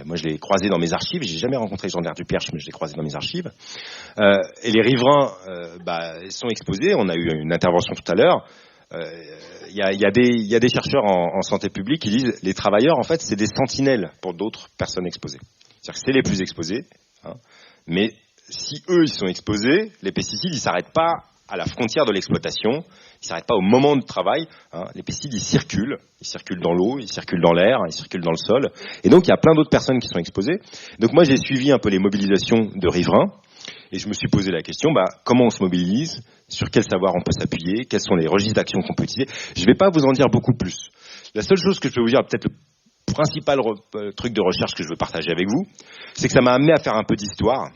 [SPEAKER 2] Moi, je l'ai croisé dans mes archives. J'ai jamais rencontré les gens de l'ère du Perche, mais je l'ai croisé dans mes archives. Et les riverains sont exposés. On a eu une intervention tout à l'heure. Il y a des chercheurs en santé publique qui disent les travailleurs, en fait, c'est des sentinelles pour d'autres personnes exposées. C'est-à-dire que c'est les plus exposés. Hein, mais si eux, ils sont exposés, les pesticides, ils s'arrêtent pas à la frontière de l'exploitation, ils ne s'arrêtent pas au moment de travail. Hein. Les pesticides, ils circulent dans l'eau, ils circulent dans l'air, ils circulent dans le sol. Et donc, il y a plein d'autres personnes qui sont exposées. Donc, moi, j'ai suivi un peu les mobilisations de riverains et je me suis posé la question, comment on se mobilise, sur quel savoir on peut s'appuyer, quels sont les registres d'action qu'on peut utiliser. Je ne vais pas vous en dire beaucoup plus. La seule chose que je peux vous dire, peut-être le principal truc de recherche que je veux partager avec vous, c'est que ça m'a amené à faire un peu d'histoire,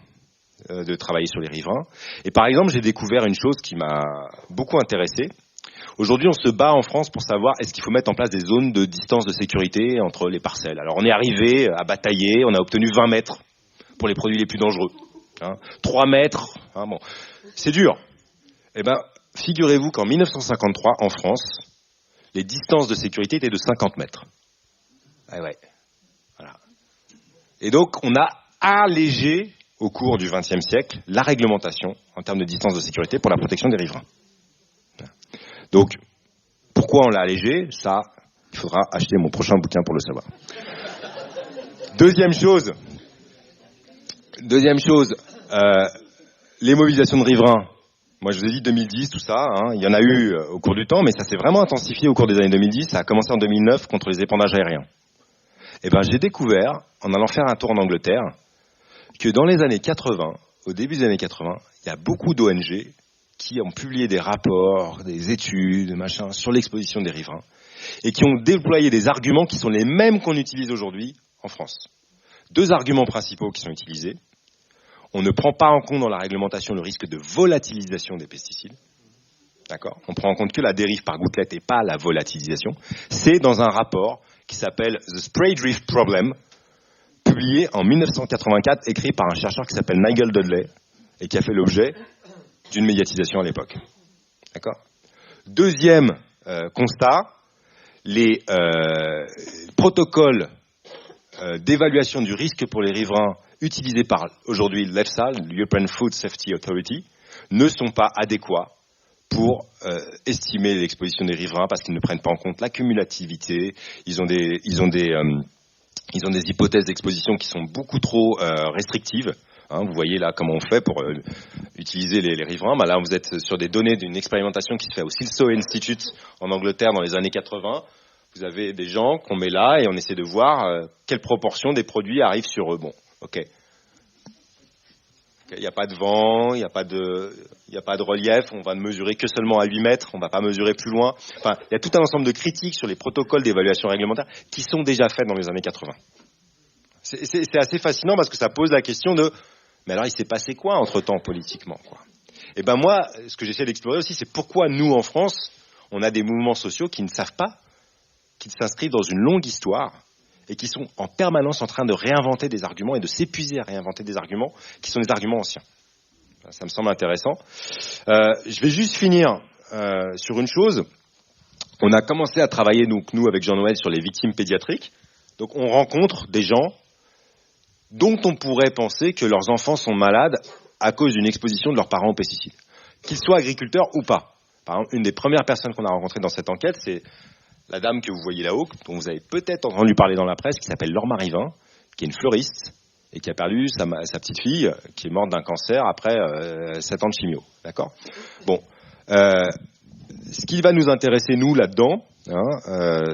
[SPEAKER 2] de travailler sur les riverains. Et par exemple, j'ai découvert une chose qui m'a beaucoup intéressé. Aujourd'hui, on se bat en France pour savoir est-ce qu'il faut mettre en place des zones de distance de sécurité entre les parcelles. Alors, on est arrivé à batailler, on a obtenu 20 mètres pour les produits les plus dangereux. 3 mètres, bon, c'est dur. Eh bien, figurez-vous qu'en 1953, en France, les distances de sécurité étaient de 50 mètres. Ouais. Voilà. Et donc, on a allégé au cours du XXe siècle, la réglementation en termes de distance de sécurité pour la protection des riverains. Donc, pourquoi on l'a allégé? Ça, il faudra acheter mon prochain bouquin pour le savoir. Deuxième chose, les mobilisations de riverains. Moi, je vous ai dit 2010, tout ça, il y en a eu au cours du temps, mais ça s'est vraiment intensifié au cours des années 2010. Ça a commencé en 2009 contre les épandages aériens. Et j'ai découvert, en allant faire un tour en Angleterre, que dans les années 80, au début des années 80, il y a beaucoup d'ONG qui ont publié des rapports, des études, sur l'exposition des riverains, et qui ont déployé des arguments qui sont les mêmes qu'on utilise aujourd'hui en France. 2 arguments principaux qui sont utilisés. On ne prend pas en compte dans la réglementation le risque de volatilisation des pesticides. D'accord ? On prend en compte que la dérive par gouttelette et pas la volatilisation. C'est dans un rapport qui s'appelle The Spray Drift Problem, publié en 1984, écrit par un chercheur qui s'appelle Nigel Dudley et qui a fait l'objet d'une médiatisation à l'époque. D'accord ? Deuxième constat, les protocoles d'évaluation du risque pour les riverains utilisés par aujourd'hui l'EFSA, l'European Food Safety Authority, ne sont pas adéquats pour estimer l'exposition des riverains parce qu'ils ne prennent pas en compte la cumulativité. Ils ont des hypothèses d'exposition qui sont beaucoup trop restrictives. Vous voyez là comment on fait pour utiliser les riverains. Là, vous êtes sur des données d'une expérimentation qui se fait au Silsoe Institute en Angleterre dans les années 80. Vous avez des gens qu'on met là et on essaie de voir quelle proportion des produits arrivent sur eux. Bon, ok. Il n'y a pas de vent, il n'y a pas de relief, on va ne mesurer que seulement à 8 mètres, on ne va pas mesurer plus loin. Enfin, il y a tout un ensemble de critiques sur les protocoles d'évaluation réglementaire qui sont déjà faits dans les années 80. C'est assez fascinant parce que ça pose la question de mais alors il s'est passé quoi entre-temps politiquement, quoi. Et moi, ce que j'essaie d'explorer aussi, c'est pourquoi nous, en France, on a des mouvements sociaux qui ne savent pas, qui s'inscrivent dans une longue histoire et qui sont en permanence en train de réinventer des arguments et de s'épuiser à réinventer des arguments qui sont des arguments anciens. Ça me semble intéressant. Je vais juste finir sur une chose. On a commencé à travailler, donc, nous, avec Jean-Noël, sur les victimes pédiatriques. Donc, on rencontre des gens dont on pourrait penser que leurs enfants sont malades à cause d'une exposition de leurs parents aux pesticides, qu'ils soient agriculteurs ou pas. Par exemple, une des premières personnes qu'on a rencontrées dans cette enquête, c'est la dame que vous voyez là-haut, dont vous avez peut-être entendu parler dans la presse, qui s'appelle Laure Marivin, qui est une fleuriste et qui a perdu sa petite fille, qui est morte d'un cancer après 7 ans de chimio. D'accord ? Bon. Ce qui va nous intéresser, nous, là-dedans,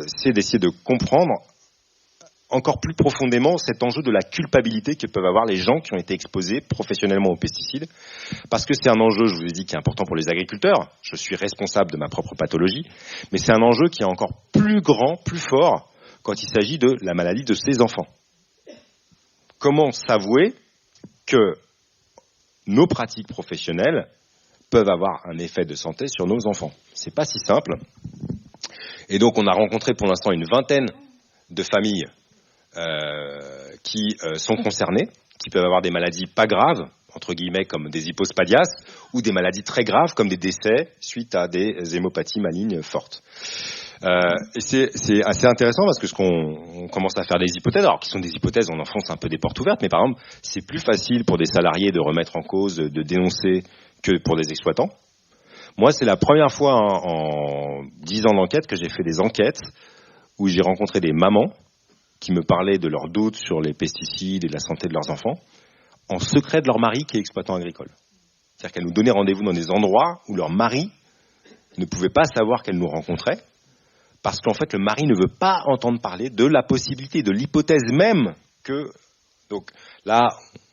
[SPEAKER 2] c'est d'essayer de comprendre encore plus profondément cet enjeu de la culpabilité que peuvent avoir les gens qui ont été exposés professionnellement aux pesticides. Parce que c'est un enjeu, je vous ai dit, qui est important pour les agriculteurs. Je suis responsable de ma propre pathologie. Mais c'est un enjeu qui est encore plus grand, plus fort, quand il s'agit de la maladie de ses enfants. Comment s'avouer que nos pratiques professionnelles peuvent avoir un effet de santé sur nos enfants? C'est pas si simple. Et donc, on a rencontré pour l'instant une vingtaine de familles qui sont concernées, qui peuvent avoir des maladies pas graves, entre guillemets, comme des hypospadias, ou des maladies très graves, comme des décès suite à des hémopathies malignes fortes. Et c'est assez intéressant parce que on commence à faire des hypothèses, alors qui sont des hypothèses, on enfonce un peu des portes ouvertes, mais par exemple, c'est plus facile pour des salariés de remettre en cause, de dénoncer, que pour des exploitants. Moi, c'est la première fois en 10 ans d'enquête que j'ai fait des enquêtes où j'ai rencontré des mamans qui me parlaient de leurs doutes sur les pesticides et de la santé de leurs enfants, en secret de leur mari qui est exploitant agricole. C'est-à-dire qu'elles nous donnaient rendez-vous dans des endroits où leur mari ne pouvait pas savoir qu'elles nous rencontraient, parce qu'en fait, le mari ne veut pas entendre parler de la possibilité, de l'hypothèse même que... Donc là,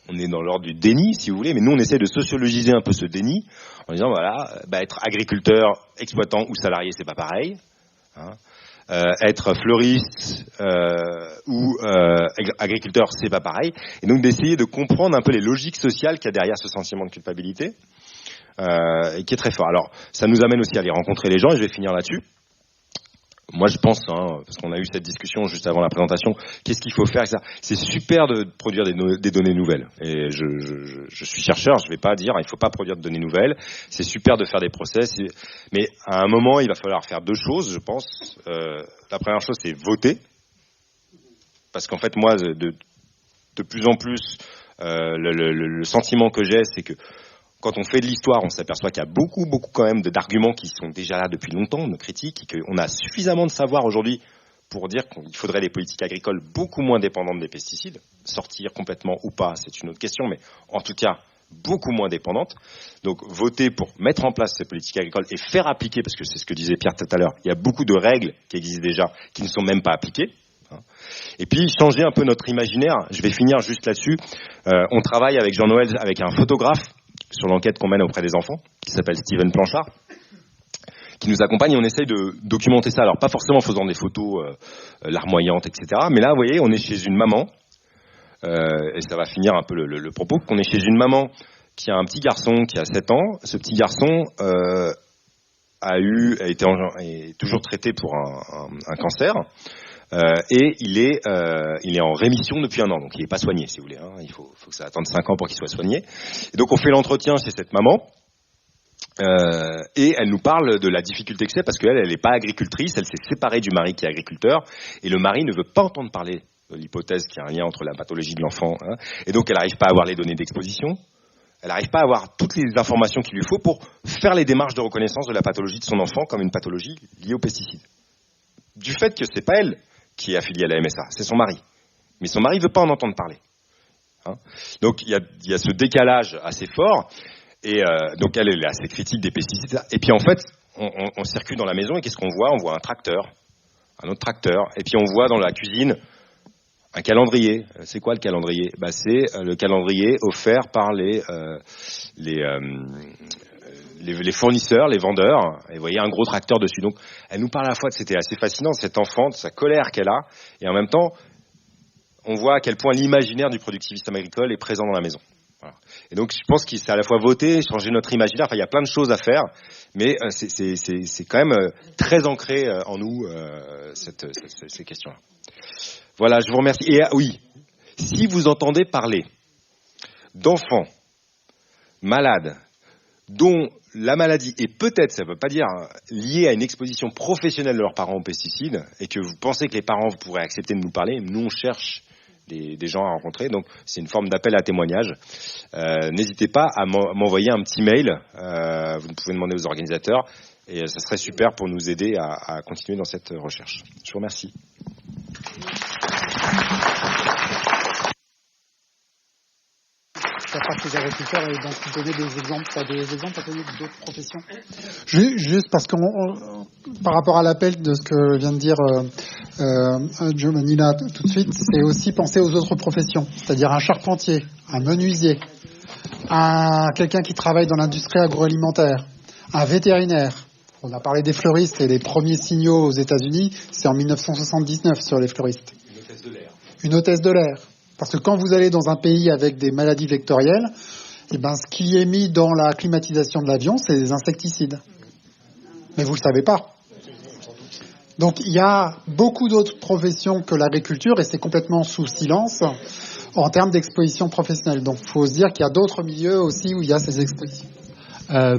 [SPEAKER 2] on est dans l'ordre du déni, si vous voulez, mais nous, on essaie de sociologiser un peu ce déni, en disant, voilà, être agriculteur, exploitant ou salarié, c'est pas pareil. Être fleuriste ou agriculteur, c'est pas pareil. Et donc d'essayer de comprendre un peu les logiques sociales qu'il y a derrière ce sentiment de culpabilité, et qui est très fort. Alors, ça nous amène aussi à aller rencontrer les gens, et je vais finir là-dessus. Moi, je pense, parce qu'on a eu cette discussion juste avant la présentation, qu'est-ce qu'il faut faire, etc. C'est super de produire des données nouvelles. Et je suis chercheur, je ne vais pas dire, il ne faut pas produire de données nouvelles. C'est super de faire des process. Mais à un moment, il va falloir faire 2 choses, je pense. La première chose, c'est voter. Parce qu'en fait, moi, de plus en plus, le sentiment que j'ai, c'est que quand on fait de l'histoire, on s'aperçoit qu'il y a beaucoup quand même d'arguments qui sont déjà là depuis longtemps, de critiques, et qu'on a suffisamment de savoir aujourd'hui pour dire qu'il faudrait des politiques agricoles beaucoup moins dépendantes des pesticides. Sortir complètement ou pas, c'est une autre question, mais en tout cas, beaucoup moins dépendantes. Donc, voter pour mettre en place ces politiques agricoles et faire appliquer, parce que c'est ce que disait Pierre tout à l'heure, il y a beaucoup de règles qui existent déjà, qui ne sont même pas appliquées. Et puis, changer un peu notre imaginaire. Je vais finir juste là-dessus. On travaille avec Jean-Noël, avec un photographe, sur l'enquête qu'on mène auprès des enfants, qui s'appelle Steven Planchard, qui nous accompagne et on essaye de documenter ça. Alors, pas forcément en faisant des photos larmoyantes, etc. Mais là, vous voyez, on est chez une maman, et ça va finir un peu le propos, qu'on est chez une maman qui a un petit garçon qui a 7 ans. Ce petit garçon est toujours traité pour un cancer. Et il est en rémission depuis 1 an, donc il n'est pas soigné, si vous voulez. Il faut que ça attende 5 ans pour qu'il soit soigné. Et donc on fait l'entretien chez cette maman, et elle nous parle de la difficulté que c'est, parce qu'elle n'est pas agricultrice, elle s'est séparée du mari qui est agriculteur, et le mari ne veut pas entendre parler de l'hypothèse qu'il y a un lien entre la pathologie de l'enfant, et donc elle n'arrive pas à avoir les données d'exposition, elle n'arrive pas à avoir toutes les informations qu'il lui faut pour faire les démarches de reconnaissance de la pathologie de son enfant comme une pathologie liée aux pesticides. Du fait que c'est pas elle qui est affiliée à la MSA, c'est son mari. Mais son mari ne veut pas en entendre parler. Donc il y a ce décalage assez fort, et donc elle est assez critique des pesticides. Et puis en fait, on circule dans la maison, et qu'est-ce qu'on voit ? On voit un tracteur, un autre tracteur, et puis on voit dans la cuisine un calendrier. C'est quoi le calendrier ? C'est le calendrier offert par les fournisseurs, les vendeurs, et vous voyez un gros tracteur dessus. Donc, elle nous parle à la fois c'était assez fascinant, de cet enfant, de sa colère qu'elle a, et en même temps, on voit à quel point l'imaginaire du productivisme agricole est présent dans la maison. Voilà. Et donc, je pense qu'il c'est à la fois voter, changer notre imaginaire, il y a plein de choses à faire, mais c'est quand même très ancré en nous, ces questions-là. Voilà, je vous remercie. Et oui, si vous entendez parler d'enfants malades, dont la maladie est peut-être, ça ne veut pas dire liée à une exposition professionnelle de leurs parents aux pesticides, et que vous pensez que les parents pourraient accepter de nous parler, nous on cherche des gens à rencontrer, donc c'est une forme d'appel à témoignage. N'hésitez pas à m'envoyer un petit mail, vous pouvez demander aux organisateurs, et ça serait super pour nous aider à continuer dans cette recherche. Je vous remercie.
[SPEAKER 3] Ça part les agriculteurs et donc donner des exemples, tu as des exemples à donner d'autres professions? Juste parce que par rapport à l'appel de ce que vient de dire Giovanni là tout de suite, c'est aussi penser aux autres professions, c'est-à-dire un charpentier, un menuisier, quelqu'un qui travaille dans l'industrie agroalimentaire, un vétérinaire. On a parlé des fleuristes et les premiers signaux aux États-Unis, c'est en 1979 sur les fleuristes.
[SPEAKER 2] Une hôtesse de l'air.
[SPEAKER 3] Une hôtesse de l'air. Parce que quand vous allez dans un pays avec des maladies vectorielles, eh ben, ce qui est mis dans la climatisation de l'avion, c'est des insecticides. Mais vous ne le savez pas. Donc il y a beaucoup d'autres professions que l'agriculture et c'est complètement sous silence en termes d'exposition professionnelle. Donc il faut se dire qu'il y a d'autres milieux aussi où il y a ces expositions.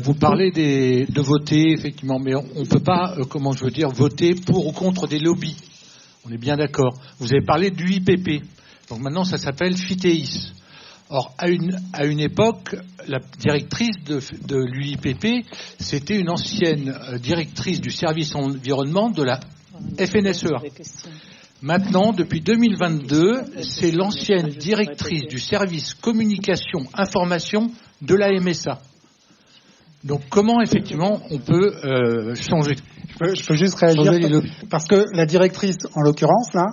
[SPEAKER 4] Vous parlez de voter, effectivement, mais on ne peut pas, voter pour ou contre des lobbies. On est bien d'accord. Vous avez parlé du IPP. Donc maintenant, ça s'appelle FITEIS. Or, à une époque, la directrice de l'UIPP, c'était une ancienne directrice du service environnement de la FNSEA. Maintenant, depuis 2022, c'est l'ancienne directrice du service communication information de la MSA. Donc, comment effectivement on peut changer?
[SPEAKER 3] Je peux juste réagir parce que la directrice, en l'occurrence, là,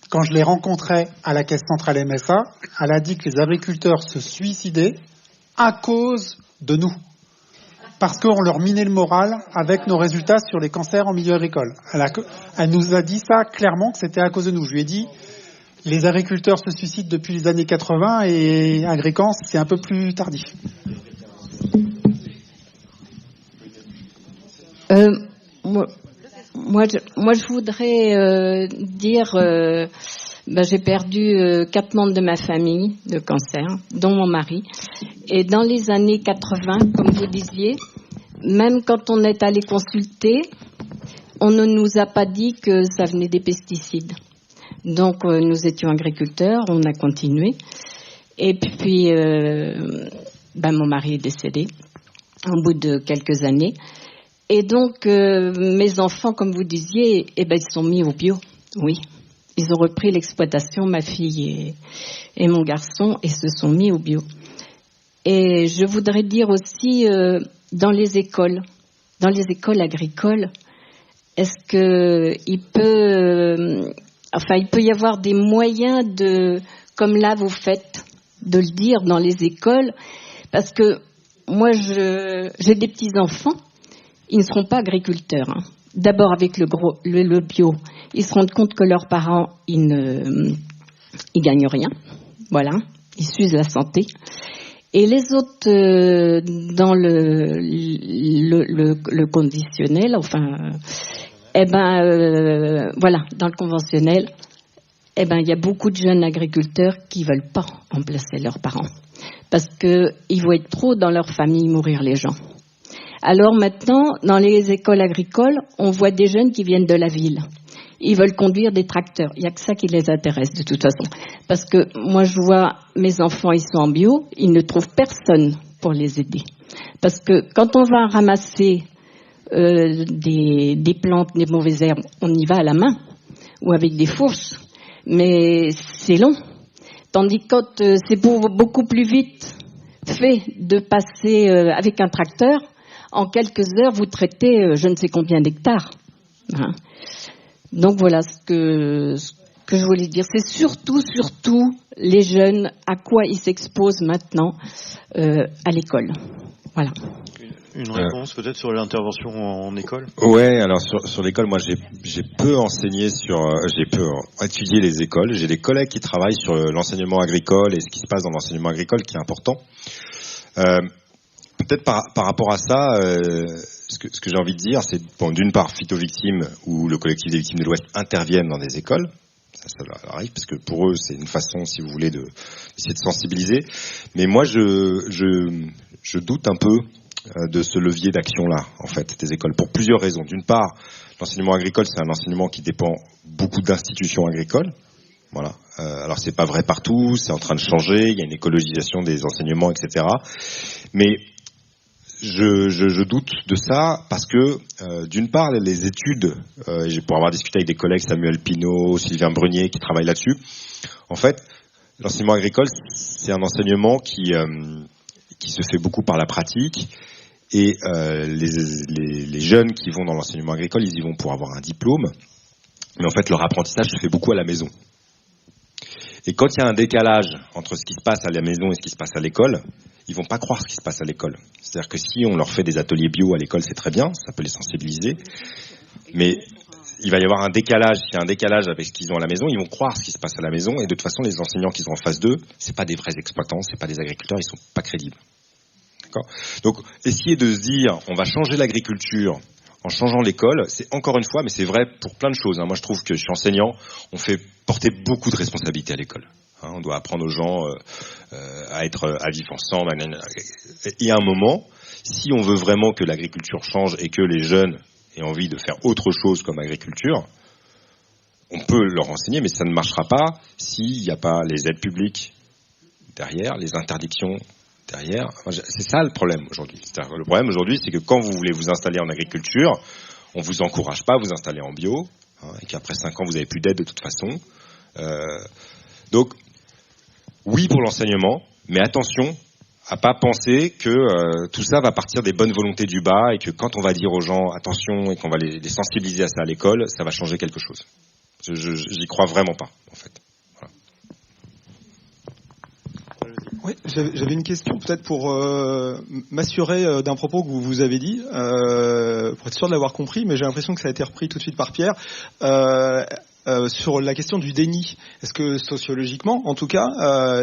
[SPEAKER 3] quand je l'ai rencontrée à la Caisse centrale MSA, elle a dit que les agriculteurs se suicidaient à cause de nous. Parce qu'on leur minait le moral avec nos résultats sur les cancers en milieu agricole. Elle nous a dit ça clairement, que c'était à cause de nous. Je lui ai dit, les agriculteurs se suicident depuis les années 80 et Agricans, c'est un peu plus tardif.
[SPEAKER 5] Moi, je voudrais dire, j'ai perdu 4 membres de ma famille de cancer, dont mon mari. Et dans les années 80, comme vous disiez, même quand on est allé consulter, on ne nous a pas dit que ça venait des pesticides. Donc, nous étions agriculteurs, on a continué. Et puis, mon mari est décédé au bout de quelques années. Et donc, mes enfants, comme vous disiez, ils sont mis au bio. Oui, ils ont repris l'exploitation, ma fille et mon garçon, et se sont mis au bio. Et je voudrais dire aussi, dans les écoles agricoles, est-ce que il peut y avoir des moyens de, comme là vous faites, de le dire dans les écoles, parce que moi, j'ai des petits-enfants. Ils ne seront pas agriculteurs. Hein. D'abord, avec le bio, ils se rendent compte que leurs parents, ils gagnent rien. Voilà, ils s'usent la santé. Et les autres, dans le conditionnel, dans le conventionnel, il y a beaucoup de jeunes agriculteurs qui ne veulent pas remplacer leurs parents. Parce qu'ils voient trop dans leur famille mourir les gens. Alors maintenant, dans les écoles agricoles, on voit des jeunes qui viennent de la ville. Ils veulent conduire des tracteurs. Il n'y a que ça qui les intéresse de toute façon. Parce que moi, je vois mes enfants, ils sont en bio, ils ne trouvent personne pour les aider. Parce que quand on va ramasser des plantes, des mauvaises herbes, on y va à la main ou avec des fourches. Mais c'est long. Tandis que quand c'est beaucoup plus vite fait de passer avec un tracteur, en quelques heures, vous traitez je ne sais combien d'hectares. Hein. Donc voilà ce que je voulais dire. C'est surtout les jeunes, à quoi ils s'exposent maintenant à l'école. Voilà.
[SPEAKER 1] Une réponse peut-être sur l'intervention en école?
[SPEAKER 2] Ouais, alors sur l'école, moi j'ai peu enseigné j'ai peu étudié les écoles. J'ai des collègues qui travaillent sur l'enseignement agricole et ce qui se passe dans l'enseignement agricole qui est important. Peut-être par rapport à ça, ce que j'ai envie de dire, c'est d'une part Phytovictimes ou le collectif des victimes de l'Ouest interviennent dans des écoles. Ça leur arrive parce que pour eux, c'est une façon, si vous voulez, d'essayer de sensibiliser. Mais moi, je doute un peu de ce levier d'action-là, en fait, des écoles, pour plusieurs raisons. D'une part, l'enseignement agricole, c'est un enseignement qui dépend beaucoup d'institutions agricoles. Voilà. Alors, c'est pas vrai partout, c'est en train de changer, il y a une écologisation des enseignements, etc. Mais je doute de ça parce que, d'une part, les études, pour avoir discuté avec des collègues, Samuel Pinault, Sylvain Brunier, qui travaillent là-dessus, en fait, l'enseignement agricole, c'est un enseignement qui se fait beaucoup par la pratique. Et les jeunes qui vont dans l'enseignement agricole, ils y vont pour avoir un diplôme. Mais en fait, leur apprentissage se fait beaucoup à la maison. Et quand il y a un décalage entre ce qui se passe à la maison et ce qui se passe à l'école, ils vont pas croire ce qui se passe à l'école. C'est-à-dire que si on leur fait des ateliers bio à l'école, c'est très bien, ça peut les sensibiliser. Mais il va y avoir un décalage. S'il y a un décalage avec ce qu'ils ont à la maison, ils vont croire ce qui se passe à la maison. Et de toute façon, les enseignants qu'ils ont en face d'eux, c'est pas des vrais exploitants, c'est pas des agriculteurs, ils sont pas crédibles. D'accord ? Donc, essayer de se dire, on va changer l'agriculture en changeant l'école, c'est encore une fois, mais c'est vrai pour plein de choses. Moi, je trouve que je suis enseignant, on fait porter beaucoup de responsabilités à l'école. On doit apprendre aux gens à vivre ensemble. Et à un moment, si on veut vraiment que l'agriculture change et que les jeunes aient envie de faire autre chose comme agriculture, on peut leur enseigner, mais ça ne marchera pas s'il n'y a pas les aides publiques derrière, les interdictions derrière. C'est ça le problème aujourd'hui. Le problème aujourd'hui, c'est que quand vous voulez vous installer en agriculture, on vous encourage pas à vous installer en bio, et qu'après 5 ans, vous n'avez plus d'aide de toute façon. Donc, oui pour l'enseignement, mais attention à pas penser que tout ça va partir des bonnes volontés du bas et que quand on va dire aux gens attention et qu'on va les sensibiliser à ça à l'école, ça va changer quelque chose. J'y crois vraiment pas, en fait.
[SPEAKER 6] Oui, j'avais une question peut-être pour m'assurer d'un propos que vous avez dit, pour être sûr de l'avoir compris, mais j'ai l'impression que ça a été repris tout de suite par Pierre, sur la question du déni. Est-ce que sociologiquement, en tout cas,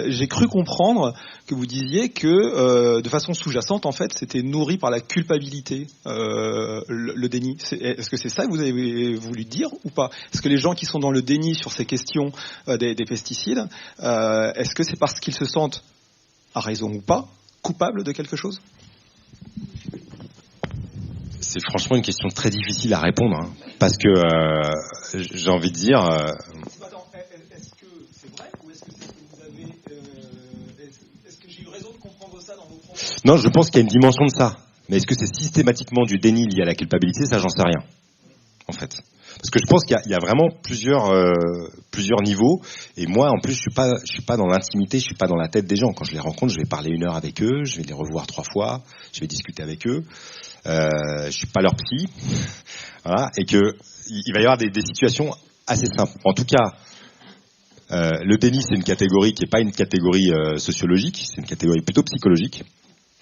[SPEAKER 6] j'ai cru comprendre que vous disiez que de façon sous-jacente, en fait, c'était nourri par la culpabilité, le déni. Est-ce que c'est ça que vous avez voulu dire ou pas ? Est-ce que les gens qui sont dans le déni sur ces questions des pesticides, est-ce que c'est parce qu'ils se sentent, à raison ou pas, coupables de quelque chose ?
[SPEAKER 2] C'est franchement une question très difficile à répondre, parce que j'ai envie de dire...
[SPEAKER 6] Est-ce que c'est vrai ou est-ce que c'est ce que vous avez... est-ce que j'ai eu raison de comprendre ça dans vos propos ?
[SPEAKER 2] Non, je pense qu'il y a une dimension de ça. Mais est-ce que c'est systématiquement du déni lié à la culpabilité ? Ça, j'en sais rien, en fait. Parce que je pense qu'il y a vraiment plusieurs niveaux. Et moi, en plus, je suis pas dans l'intimité, je suis pas dans la tête des gens. Quand je les rencontre, je vais parler 1 heure avec eux, je vais les revoir 3 fois, je vais discuter avec eux. Je suis pas leur psy, voilà, et que il va y avoir des situations assez simples. En tout cas, le déni, c'est une catégorie qui est pas une catégorie sociologique, c'est une catégorie plutôt psychologique.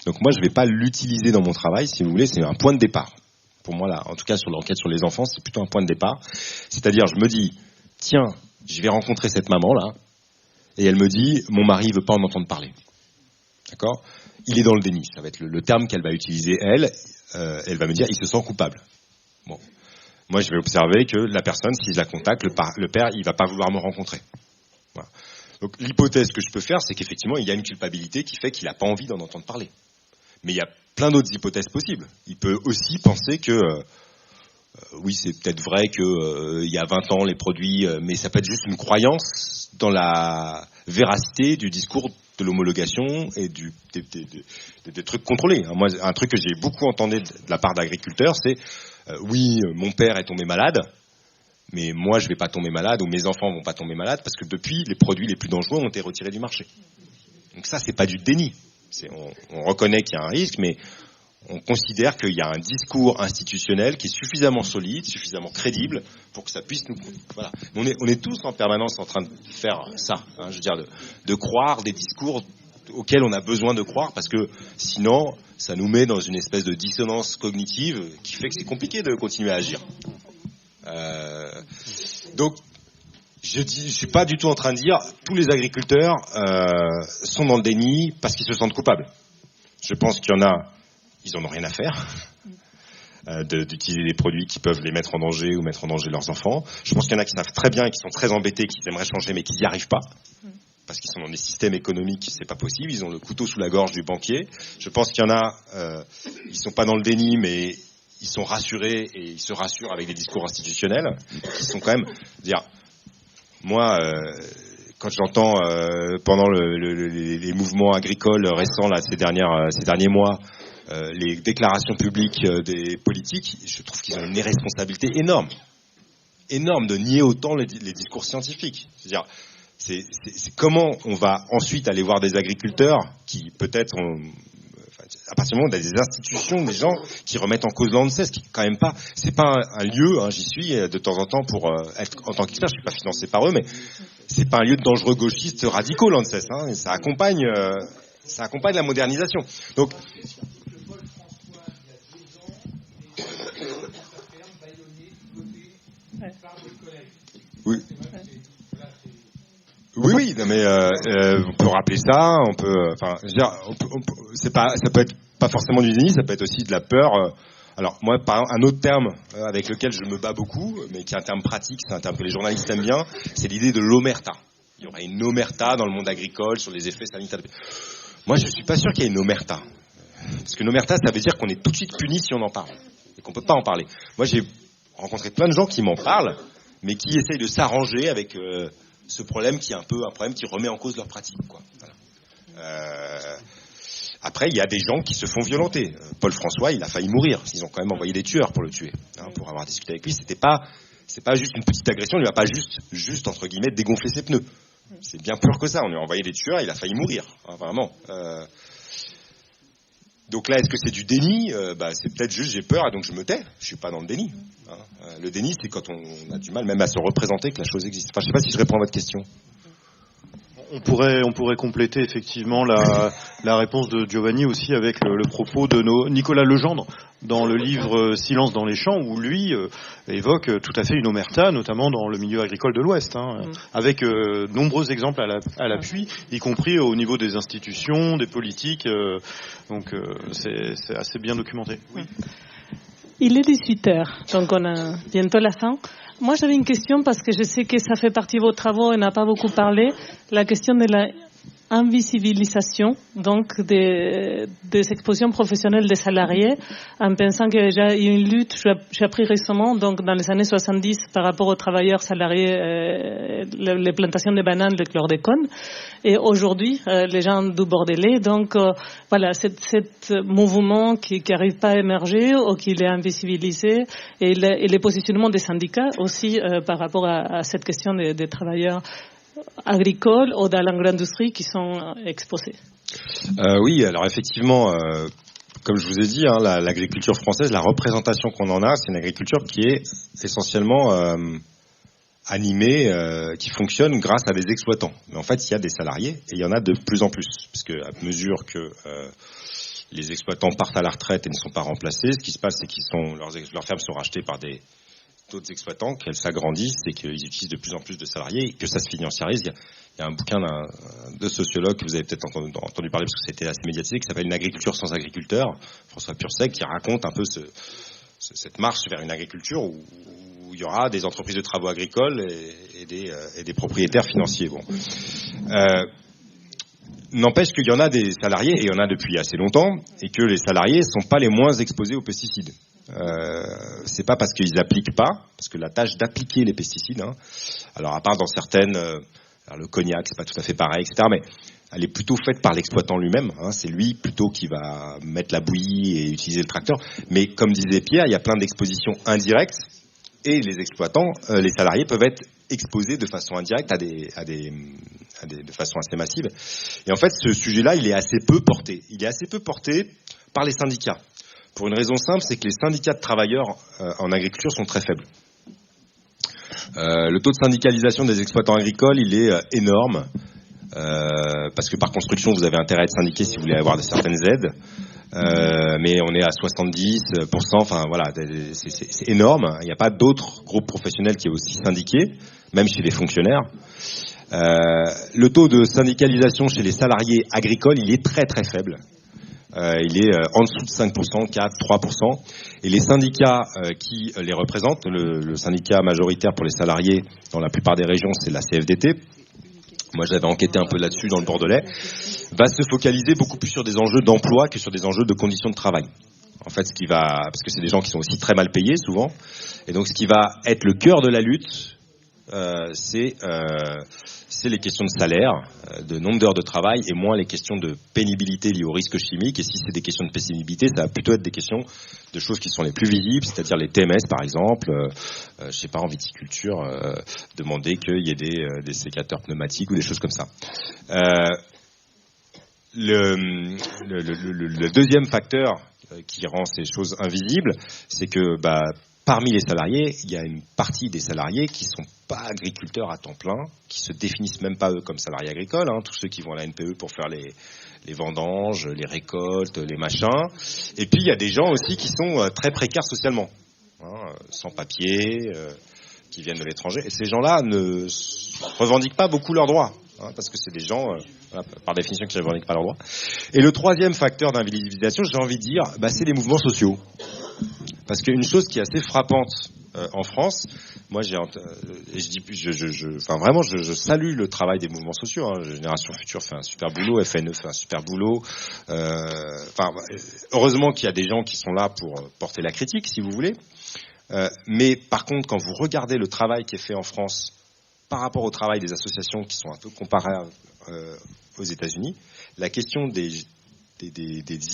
[SPEAKER 2] Donc moi, je vais pas l'utiliser dans mon travail, si vous voulez, c'est un point de départ. Pour moi, là, en tout cas sur l'enquête sur les enfants, c'est plutôt un point de départ. C'est-à-dire, je me dis, tiens, je vais rencontrer cette maman-là, et elle me dit, mon mari veut pas en entendre parler. D'accord ? Il est dans le déni. Ça va être le terme qu'elle va utiliser, elle. Elle va me dire, il se sent coupable. Bon. Moi, je vais observer que la personne, si je la contacte, le père, il va pas vouloir me rencontrer. Voilà. Donc, l'hypothèse que je peux faire, c'est qu'effectivement, il y a une culpabilité qui fait qu'il n'a pas envie d'en entendre parler. Mais il y a plein d'autres hypothèses possibles. Il peut aussi penser que, oui, c'est peut-être vrai qu'il y a 20 ans, les produits, mais ça peut être juste une croyance dans la véracité du discours de l'homologation et des trucs contrôlés. Moi, un truc que j'ai beaucoup entendu de la part d'agriculteurs, c'est oui, mon père est tombé malade, mais moi, je vais pas tomber malade, ou mes enfants vont pas tomber malades, parce que depuis, les produits les plus dangereux ont été retirés du marché. Donc ça, c'est pas du déni. On reconnaît qu'il y a un risque, mais on considère qu'il y a un discours institutionnel qui est suffisamment solide, suffisamment crédible pour que ça puisse nous... Voilà. On est tous en permanence en train de faire ça, je veux dire, de croire des discours auxquels on a besoin de croire, parce que sinon, ça nous met dans une espèce de dissonance cognitive qui fait que c'est compliqué de continuer à agir. Donc, je suis pas du tout en train de dire tous les agriculteurs sont dans le déni parce qu'ils se sentent coupables. Je pense qu'il y en a, ils en ont rien à faire. d'utiliser des produits qui peuvent les mettre en danger ou mettre en danger leurs enfants. Je pense qu'il y en a qui savent très bien et qui sont très embêtés, qui aimeraient changer mais qui n'y arrivent pas. Parce qu'ils sont dans des systèmes économiques, c'est pas possible. Ils ont le couteau sous la gorge du banquier. Je pense qu'il y en a, ils sont pas dans le déni, mais ils sont rassurés et ils se rassurent avec des discours institutionnels qui sont quand même, dire, moi, quand j'entends pendant les mouvements agricoles récents là, ces derniers mois, les déclarations publiques des politiques, je trouve qu'ils ont une irresponsabilité énorme de nier autant les discours scientifiques. C'est-à-dire, c'est comment on va ensuite aller voir des agriculteurs qui peut-être à partir du moment où on a des institutions, des gens qui remettent en cause l'ANSES, qui quand même pas, c'est pas un lieu, j'y suis de temps en temps pour être en tant qu'expert, je suis pas financé par eux, mais c'est pas un lieu de dangereux gauchistes radicaux l'ANSES, et ça accompagne la modernisation. Donc oui, non mais on peut rappeler ça, on peut, ça peut être pas forcément du déni, ça peut être aussi de la peur. Alors moi, par exemple, un autre terme avec lequel je me bats beaucoup, mais qui est un terme pratique, c'est un terme que les journalistes aiment bien, c'est l'idée de l'omerta. Il y aurait une omerta dans le monde agricole sur les effets sanitaires. Moi, je suis pas sûr qu'il y ait une omerta, parce que l'omerta, ça veut dire qu'on est tout de suite puni si on en parle et qu'on peut pas en parler. Moi, j'ai rencontré plein de gens qui m'en parlent, mais qui essayent de s'arranger avec ce problème qui est un peu un problème qui remet en cause leur pratique, quoi. Voilà. Après, il y a des gens qui se font violenter. Paul François, il a failli mourir. Ils ont quand même envoyé des tueurs pour le tuer, pour avoir discuté avec lui. C'est pas juste une petite agression. Il ne va pas juste entre guillemets dégonfler ses pneus. C'est bien pire que ça. On lui a envoyé des tueurs. Il a failli mourir, vraiment. Donc là, est-ce que c'est du déni ? C'est peut-être juste j'ai peur et donc je me tais. Je suis pas dans le déni. Le déni, c'est quand on a du mal même à se représenter que la chose existe. Enfin, je sais pas si je réponds à votre question.
[SPEAKER 1] On pourrait compléter effectivement la réponse de Giovanni aussi avec le propos de Nicolas Legendre dans le livre Silence dans les champs, où lui évoque tout à fait une omerta, notamment dans le milieu agricole de l'Ouest, avec nombreux exemples à l'appui, y compris au niveau des institutions, des politiques. Donc c'est assez bien documenté. Oui.
[SPEAKER 7] Il est 18h, donc on a bientôt la fin. Moi, j'avais une question parce que je sais que ça fait partie de vos travaux et on n'a pas beaucoup parlé. La question de la invisibilisation, donc des expositions professionnelles des salariés, en pensant qu'il y a déjà une lutte, j'ai appris récemment, donc dans les années 70, par rapport aux travailleurs salariés, les plantations de bananes, le chlordécone. Et aujourd'hui, les gens du Bordelais, donc voilà, cet mouvement qui n'arrive pas à émerger ou qui est invisibilisé, et les positionnements des syndicats aussi par rapport à cette question des travailleurs agricoles ou dans l'agro-industrie qui sont exposés.
[SPEAKER 2] Oui, alors effectivement, comme je vous ai dit, l'agriculture française, la représentation qu'on en a, c'est une agriculture qui est essentiellement animée, qui fonctionne grâce à des exploitants. Mais en fait, il y a des salariés et il y en a de plus en plus, parce que à mesure que les exploitants partent à la retraite et ne sont pas remplacés, ce qui se passe, c'est leurs fermes sont rachetées par d'autres exploitants, qu'elles s'agrandissent et qu'ils utilisent de plus en plus de salariés et que ça se financiarise. Il y a un bouquin de sociologue que vous avez peut-être entendu parler parce que c'était assez médiatisé, qui s'appelle Une agriculture sans agriculteurs, François Pursec, qui raconte un peu cette marche vers une agriculture où il y aura des entreprises de travaux agricoles et des propriétaires financiers. Bon. N'empêche qu'il y en a des salariés, et il y en a depuis assez longtemps, et que les salariés ne sont pas les moins exposés aux pesticides. C'est pas parce qu'ils appliquent pas, parce que la tâche d'appliquer les pesticides, alors à part dans certaines, le cognac c'est pas tout à fait pareil, etc., mais elle est plutôt faite par l'exploitant lui-même, c'est lui plutôt qui va mettre la bouillie et utiliser le tracteur. Mais comme disait Pierre, il y a plein d'expositions indirectes, et les exploitants, les salariés peuvent être exposés de façon indirecte de façon assez massive. Et en fait, ce sujet-là, il est assez peu porté. Il est assez peu porté par les syndicats. Pour une raison simple, c'est que les syndicats de travailleurs en agriculture sont très faibles. Le taux de syndicalisation des exploitants agricoles, il est énorme, parce que par construction, vous avez intérêt à être syndiqué si vous voulez avoir certaines aides, mais on est à 70%, enfin voilà, c'est énorme. Il n'y a pas d'autres groupes professionnels qui est aussi syndiqués, même chez les fonctionnaires. Le taux de syndicalisation chez les salariés agricoles, il est très très faible. il est en dessous de 5%, 4, 3%. Et les syndicats qui les représentent, le syndicat majoritaire pour les salariés dans la plupart des régions, c'est la CFDT. Moi, j'avais enquêté un peu là-dessus dans le Bordelais. Va se focaliser beaucoup plus sur des enjeux d'emploi que sur des enjeux de conditions de travail. En fait, parce que c'est des gens qui sont aussi très mal payés souvent. Et donc, ce qui va être le cœur de la lutte, c'est les questions de salaire, de nombre d'heures de travail, et moins les questions de pénibilité liées aux risques chimiques. Et si c'est des questions de pénibilité, ça va plutôt être des questions de choses qui sont les plus visibles, c'est-à-dire les TMS par exemple, je sais pas, en viticulture, demander qu'il y ait des sécateurs pneumatiques ou des choses comme ça. Le deuxième facteur qui rend ces choses invisibles, c'est que parmi les salariés, il y a une partie des salariés qui sont pas agriculteurs à temps plein, qui se définissent même pas eux comme salariés agricoles, tous ceux qui vont à la NPE pour faire les vendanges, les récoltes, les machins. Et puis il y a des gens aussi qui sont très précaires socialement, sans papier, qui viennent de l'étranger. Et ces gens-là ne revendiquent pas beaucoup leurs droits, parce que c'est des gens, par définition, qui ne revendiquent pas leurs droits. Et le troisième facteur d'invisibilisation, j'ai envie de dire, c'est les mouvements sociaux. Parce qu'une chose qui est assez frappante en France, moi je salue le travail des mouvements sociaux. Génération Future fait un super boulot, FNE fait un super boulot. Heureusement qu'il y a des gens qui sont là pour porter la critique, si vous voulez. Mais par contre, quand vous regardez le travail qui est fait en France par rapport au travail des associations qui sont un peu comparables aux États-Unis, la question des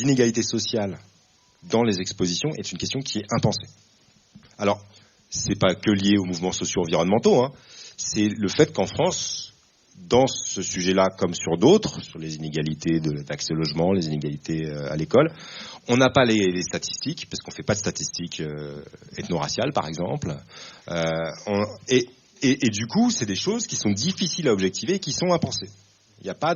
[SPEAKER 2] inégalités sociales dans les expositions est une question qui est impensée. Alors, c'est pas que lié aux mouvements socio-environnementaux, c'est le fait qu'en France, dans ce sujet-là, comme sur d'autres, sur les inégalités d'accès au logement, les inégalités à l'école, on n'a pas les statistiques, parce qu'on fait pas de statistiques ethno-raciales, par exemple. Et du coup, c'est des choses qui sont difficiles à objectiver et qui sont impensées. Il n'y a pas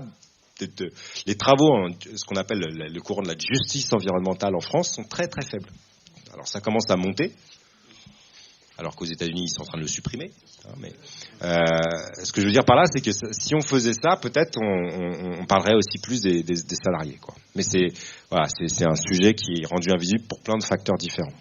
[SPEAKER 2] les travaux, ce qu'on appelle le courant de la justice environnementale en France, sont très très faibles. Alors ça commence à monter, alors qu'aux États-Unis ils sont en train de le supprimer. Mais ce que je veux dire par là, c'est que si on faisait ça, peut-être on parlerait aussi plus des salariés, quoi. Mais c'est un sujet qui est rendu invisible pour plein de facteurs différents.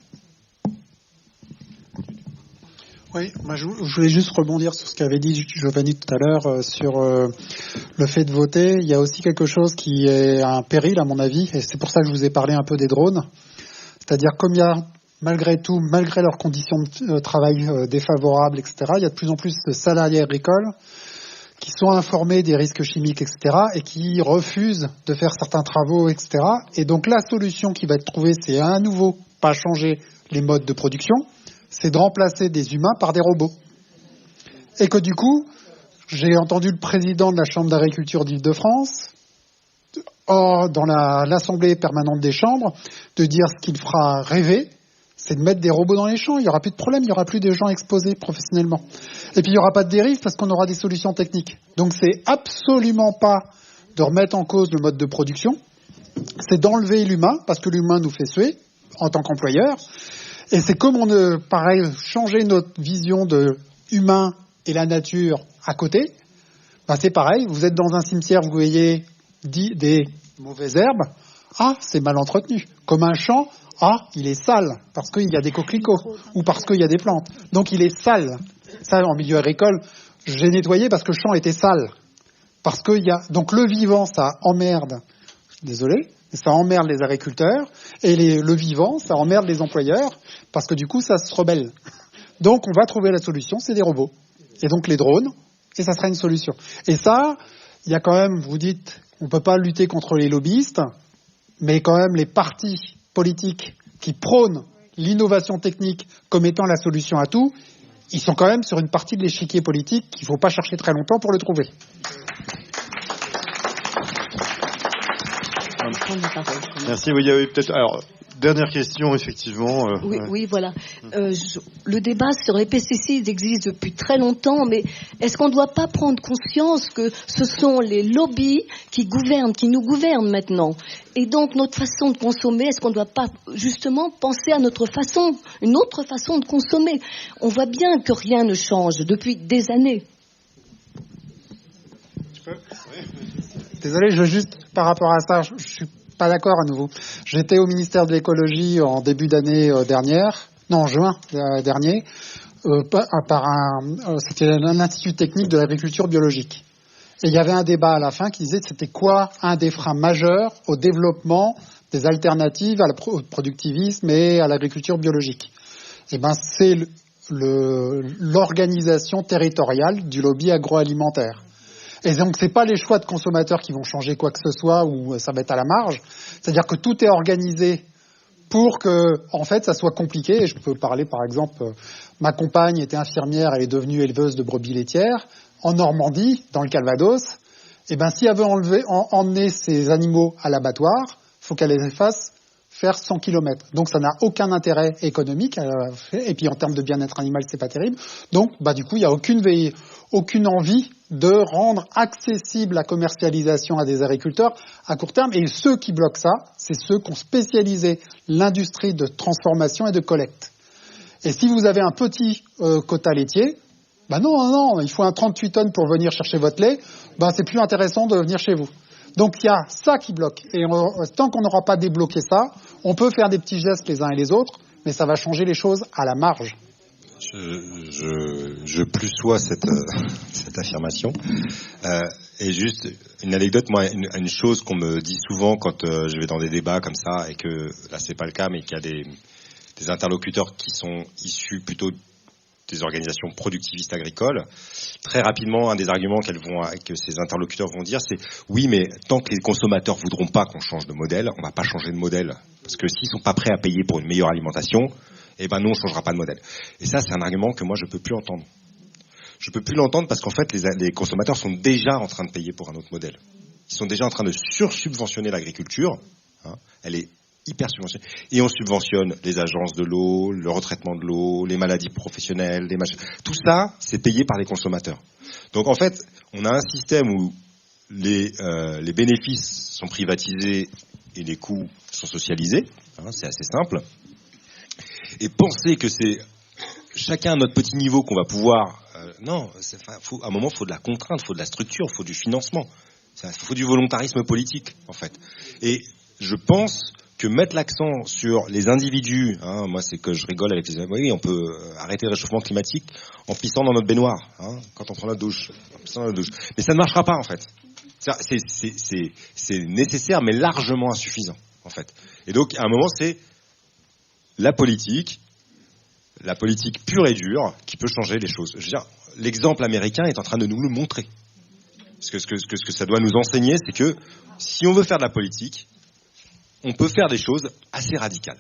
[SPEAKER 3] Oui, moi je voulais juste rebondir sur ce qu'avait dit Giovanni tout à l'heure sur le fait de voter. Il y a aussi quelque chose qui est un péril à mon avis, et c'est pour ça que je vous ai parlé un peu des drones. C'est-à-dire comme il y a malgré tout, malgré leurs conditions de travail défavorables, etc., il y a de plus en plus de salariés agricoles qui sont informés des risques chimiques, etc., et qui refusent de faire certains travaux, etc. Et donc la solution qui va être trouvée, c'est à nouveau pas changer les modes de production, c'est de remplacer des humains par des robots. Et que du coup, j'ai entendu le président de la Chambre d'agriculture d'Île-de-France, dans l'Assemblée permanente des chambres, de dire ce qu'il fera rêver, c'est de mettre des robots dans les champs. Il n'y aura plus de problème, il n'y aura plus de gens exposés professionnellement. Et puis il n'y aura pas de dérive parce qu'on aura des solutions techniques. Donc c'est absolument pas de remettre en cause le mode de production, c'est d'enlever l'humain, parce que l'humain nous fait suer en tant qu'employeur. Et c'est comme changer notre vision de humain et la nature à côté. C'est pareil, vous êtes dans un cimetière, vous voyez des mauvaises herbes, c'est mal entretenu. Comme un champ, il est sale, parce qu'il y a des coquelicots, ou parce qu'il y a des plantes. Donc il est sale. Ça, en milieu agricole, j'ai nettoyé parce que le champ était sale. Donc le vivant, ça emmerde, désolé, ça emmerde les agriculteurs, et le vivant, ça emmerde les employeurs, parce que du coup, ça se rebelle. Donc on va trouver la solution, c'est des robots. Et donc les drones, et ça sera une solution. Et ça, il y a quand même, vous dites, on ne peut pas lutter contre les lobbyistes, mais quand même les partis politiques qui prônent l'innovation technique comme étant la solution à tout, ils sont quand même sur une partie de l'échiquier politique qu'il ne faut pas chercher très longtemps pour le trouver.
[SPEAKER 1] Merci. Oui, il y avait peut-être. Alors, dernière question, effectivement.
[SPEAKER 8] Oui, voilà. Le débat sur les pesticides existe depuis très longtemps, mais est-ce qu'on ne doit pas prendre conscience que ce sont les lobbies qui nous gouvernent maintenant? Et donc, notre façon de consommer, est-ce qu'on ne doit pas justement penser à une autre façon de consommer? On voit bien que rien ne change depuis des années.
[SPEAKER 3] Tu peux ? Désolé, juste par rapport à ça, je suis pas d'accord à nouveau. J'étais au ministère de l'écologie en début d'année en juin dernier, c'était l'Institut technique de l'agriculture biologique. Et il y avait un débat à la fin qui disait que c'était quoi un des freins majeurs au développement des alternatives au productivisme et à l'agriculture biologique. Eh ben, c'est l'organisation territoriale du lobby agroalimentaire. Et donc, c'est pas les choix de consommateurs qui vont changer quoi que ce soit ou ça va être à la marge. C'est-à-dire que tout est organisé pour que, en fait, ça soit compliqué. Et je peux parler, par exemple, ma compagne était infirmière, elle est devenue éleveuse de brebis laitières. En Normandie, dans le Calvados, eh ben, si elle veut emmener ses animaux à l'abattoir, il faut qu'elle les fasse faire 100 km. Donc, ça n'a aucun intérêt économique. Et puis, en termes de bien-être animal, c'est pas terrible. Donc, du coup, il n'y a aucune envie de rendre accessible la commercialisation à des agriculteurs à court terme. Et ceux qui bloquent ça, c'est ceux qui ont spécialisé l'industrie de transformation et de collecte. Et si vous avez un petit quota laitier, non, il faut un 38 tonnes pour venir chercher votre lait, c'est plus intéressant de venir chez vous. Donc il y a ça qui bloque. Et tant qu'on n'aura pas débloqué ça, on peut faire des petits gestes les uns et les autres, mais ça va changer les choses à la marge.
[SPEAKER 2] Je plus sois cette affirmation. Et juste une anecdote, moi, une chose qu'on me dit souvent quand je vais dans des débats comme ça, et que là c'est pas le cas, mais qu'il y a des interlocuteurs qui sont issus plutôt des organisations productivistes agricoles. Très rapidement, un des arguments que ces interlocuteurs vont dire, c'est oui, mais tant que les consommateurs voudront pas qu'on change de modèle, on va pas changer de modèle, parce que s'ils sont pas prêts à payer pour une meilleure alimentation, nous on changera pas de modèle. Et ça, c'est un argument que moi je peux plus entendre. Je peux plus l'entendre parce qu'en fait, les consommateurs sont déjà en train de payer pour un autre modèle. Ils sont déjà en train de sursubventionner l'agriculture. Elle est hyper subventionnée. Et on subventionne les agences de l'eau, le retraitement de l'eau, les maladies professionnelles, tout ça, c'est payé par les consommateurs. Donc en fait, on a un système où les bénéfices sont privatisés et les coûts sont socialisés. C'est assez simple. Et penser que c'est chacun à notre petit niveau qu'on va pouvoir... à un moment, il faut de la contrainte, il faut de la structure, il faut du financement. Il faut du volontarisme politique, en fait. Et je pense que mettre l'accent sur les individus, moi c'est que je rigole avec les... Oui, on peut arrêter le réchauffement climatique en pissant dans notre baignoire, quand on prend notre douche. Mais ça ne marchera pas, en fait. C'est nécessaire, mais largement insuffisant, en fait. Et donc, à un moment, c'est la politique pure et dure qui peut changer les choses. Je veux dire, l'exemple américain est en train de nous le montrer. Ce que ça doit nous enseigner, c'est que si on veut faire de la politique, on peut faire des choses assez radicales.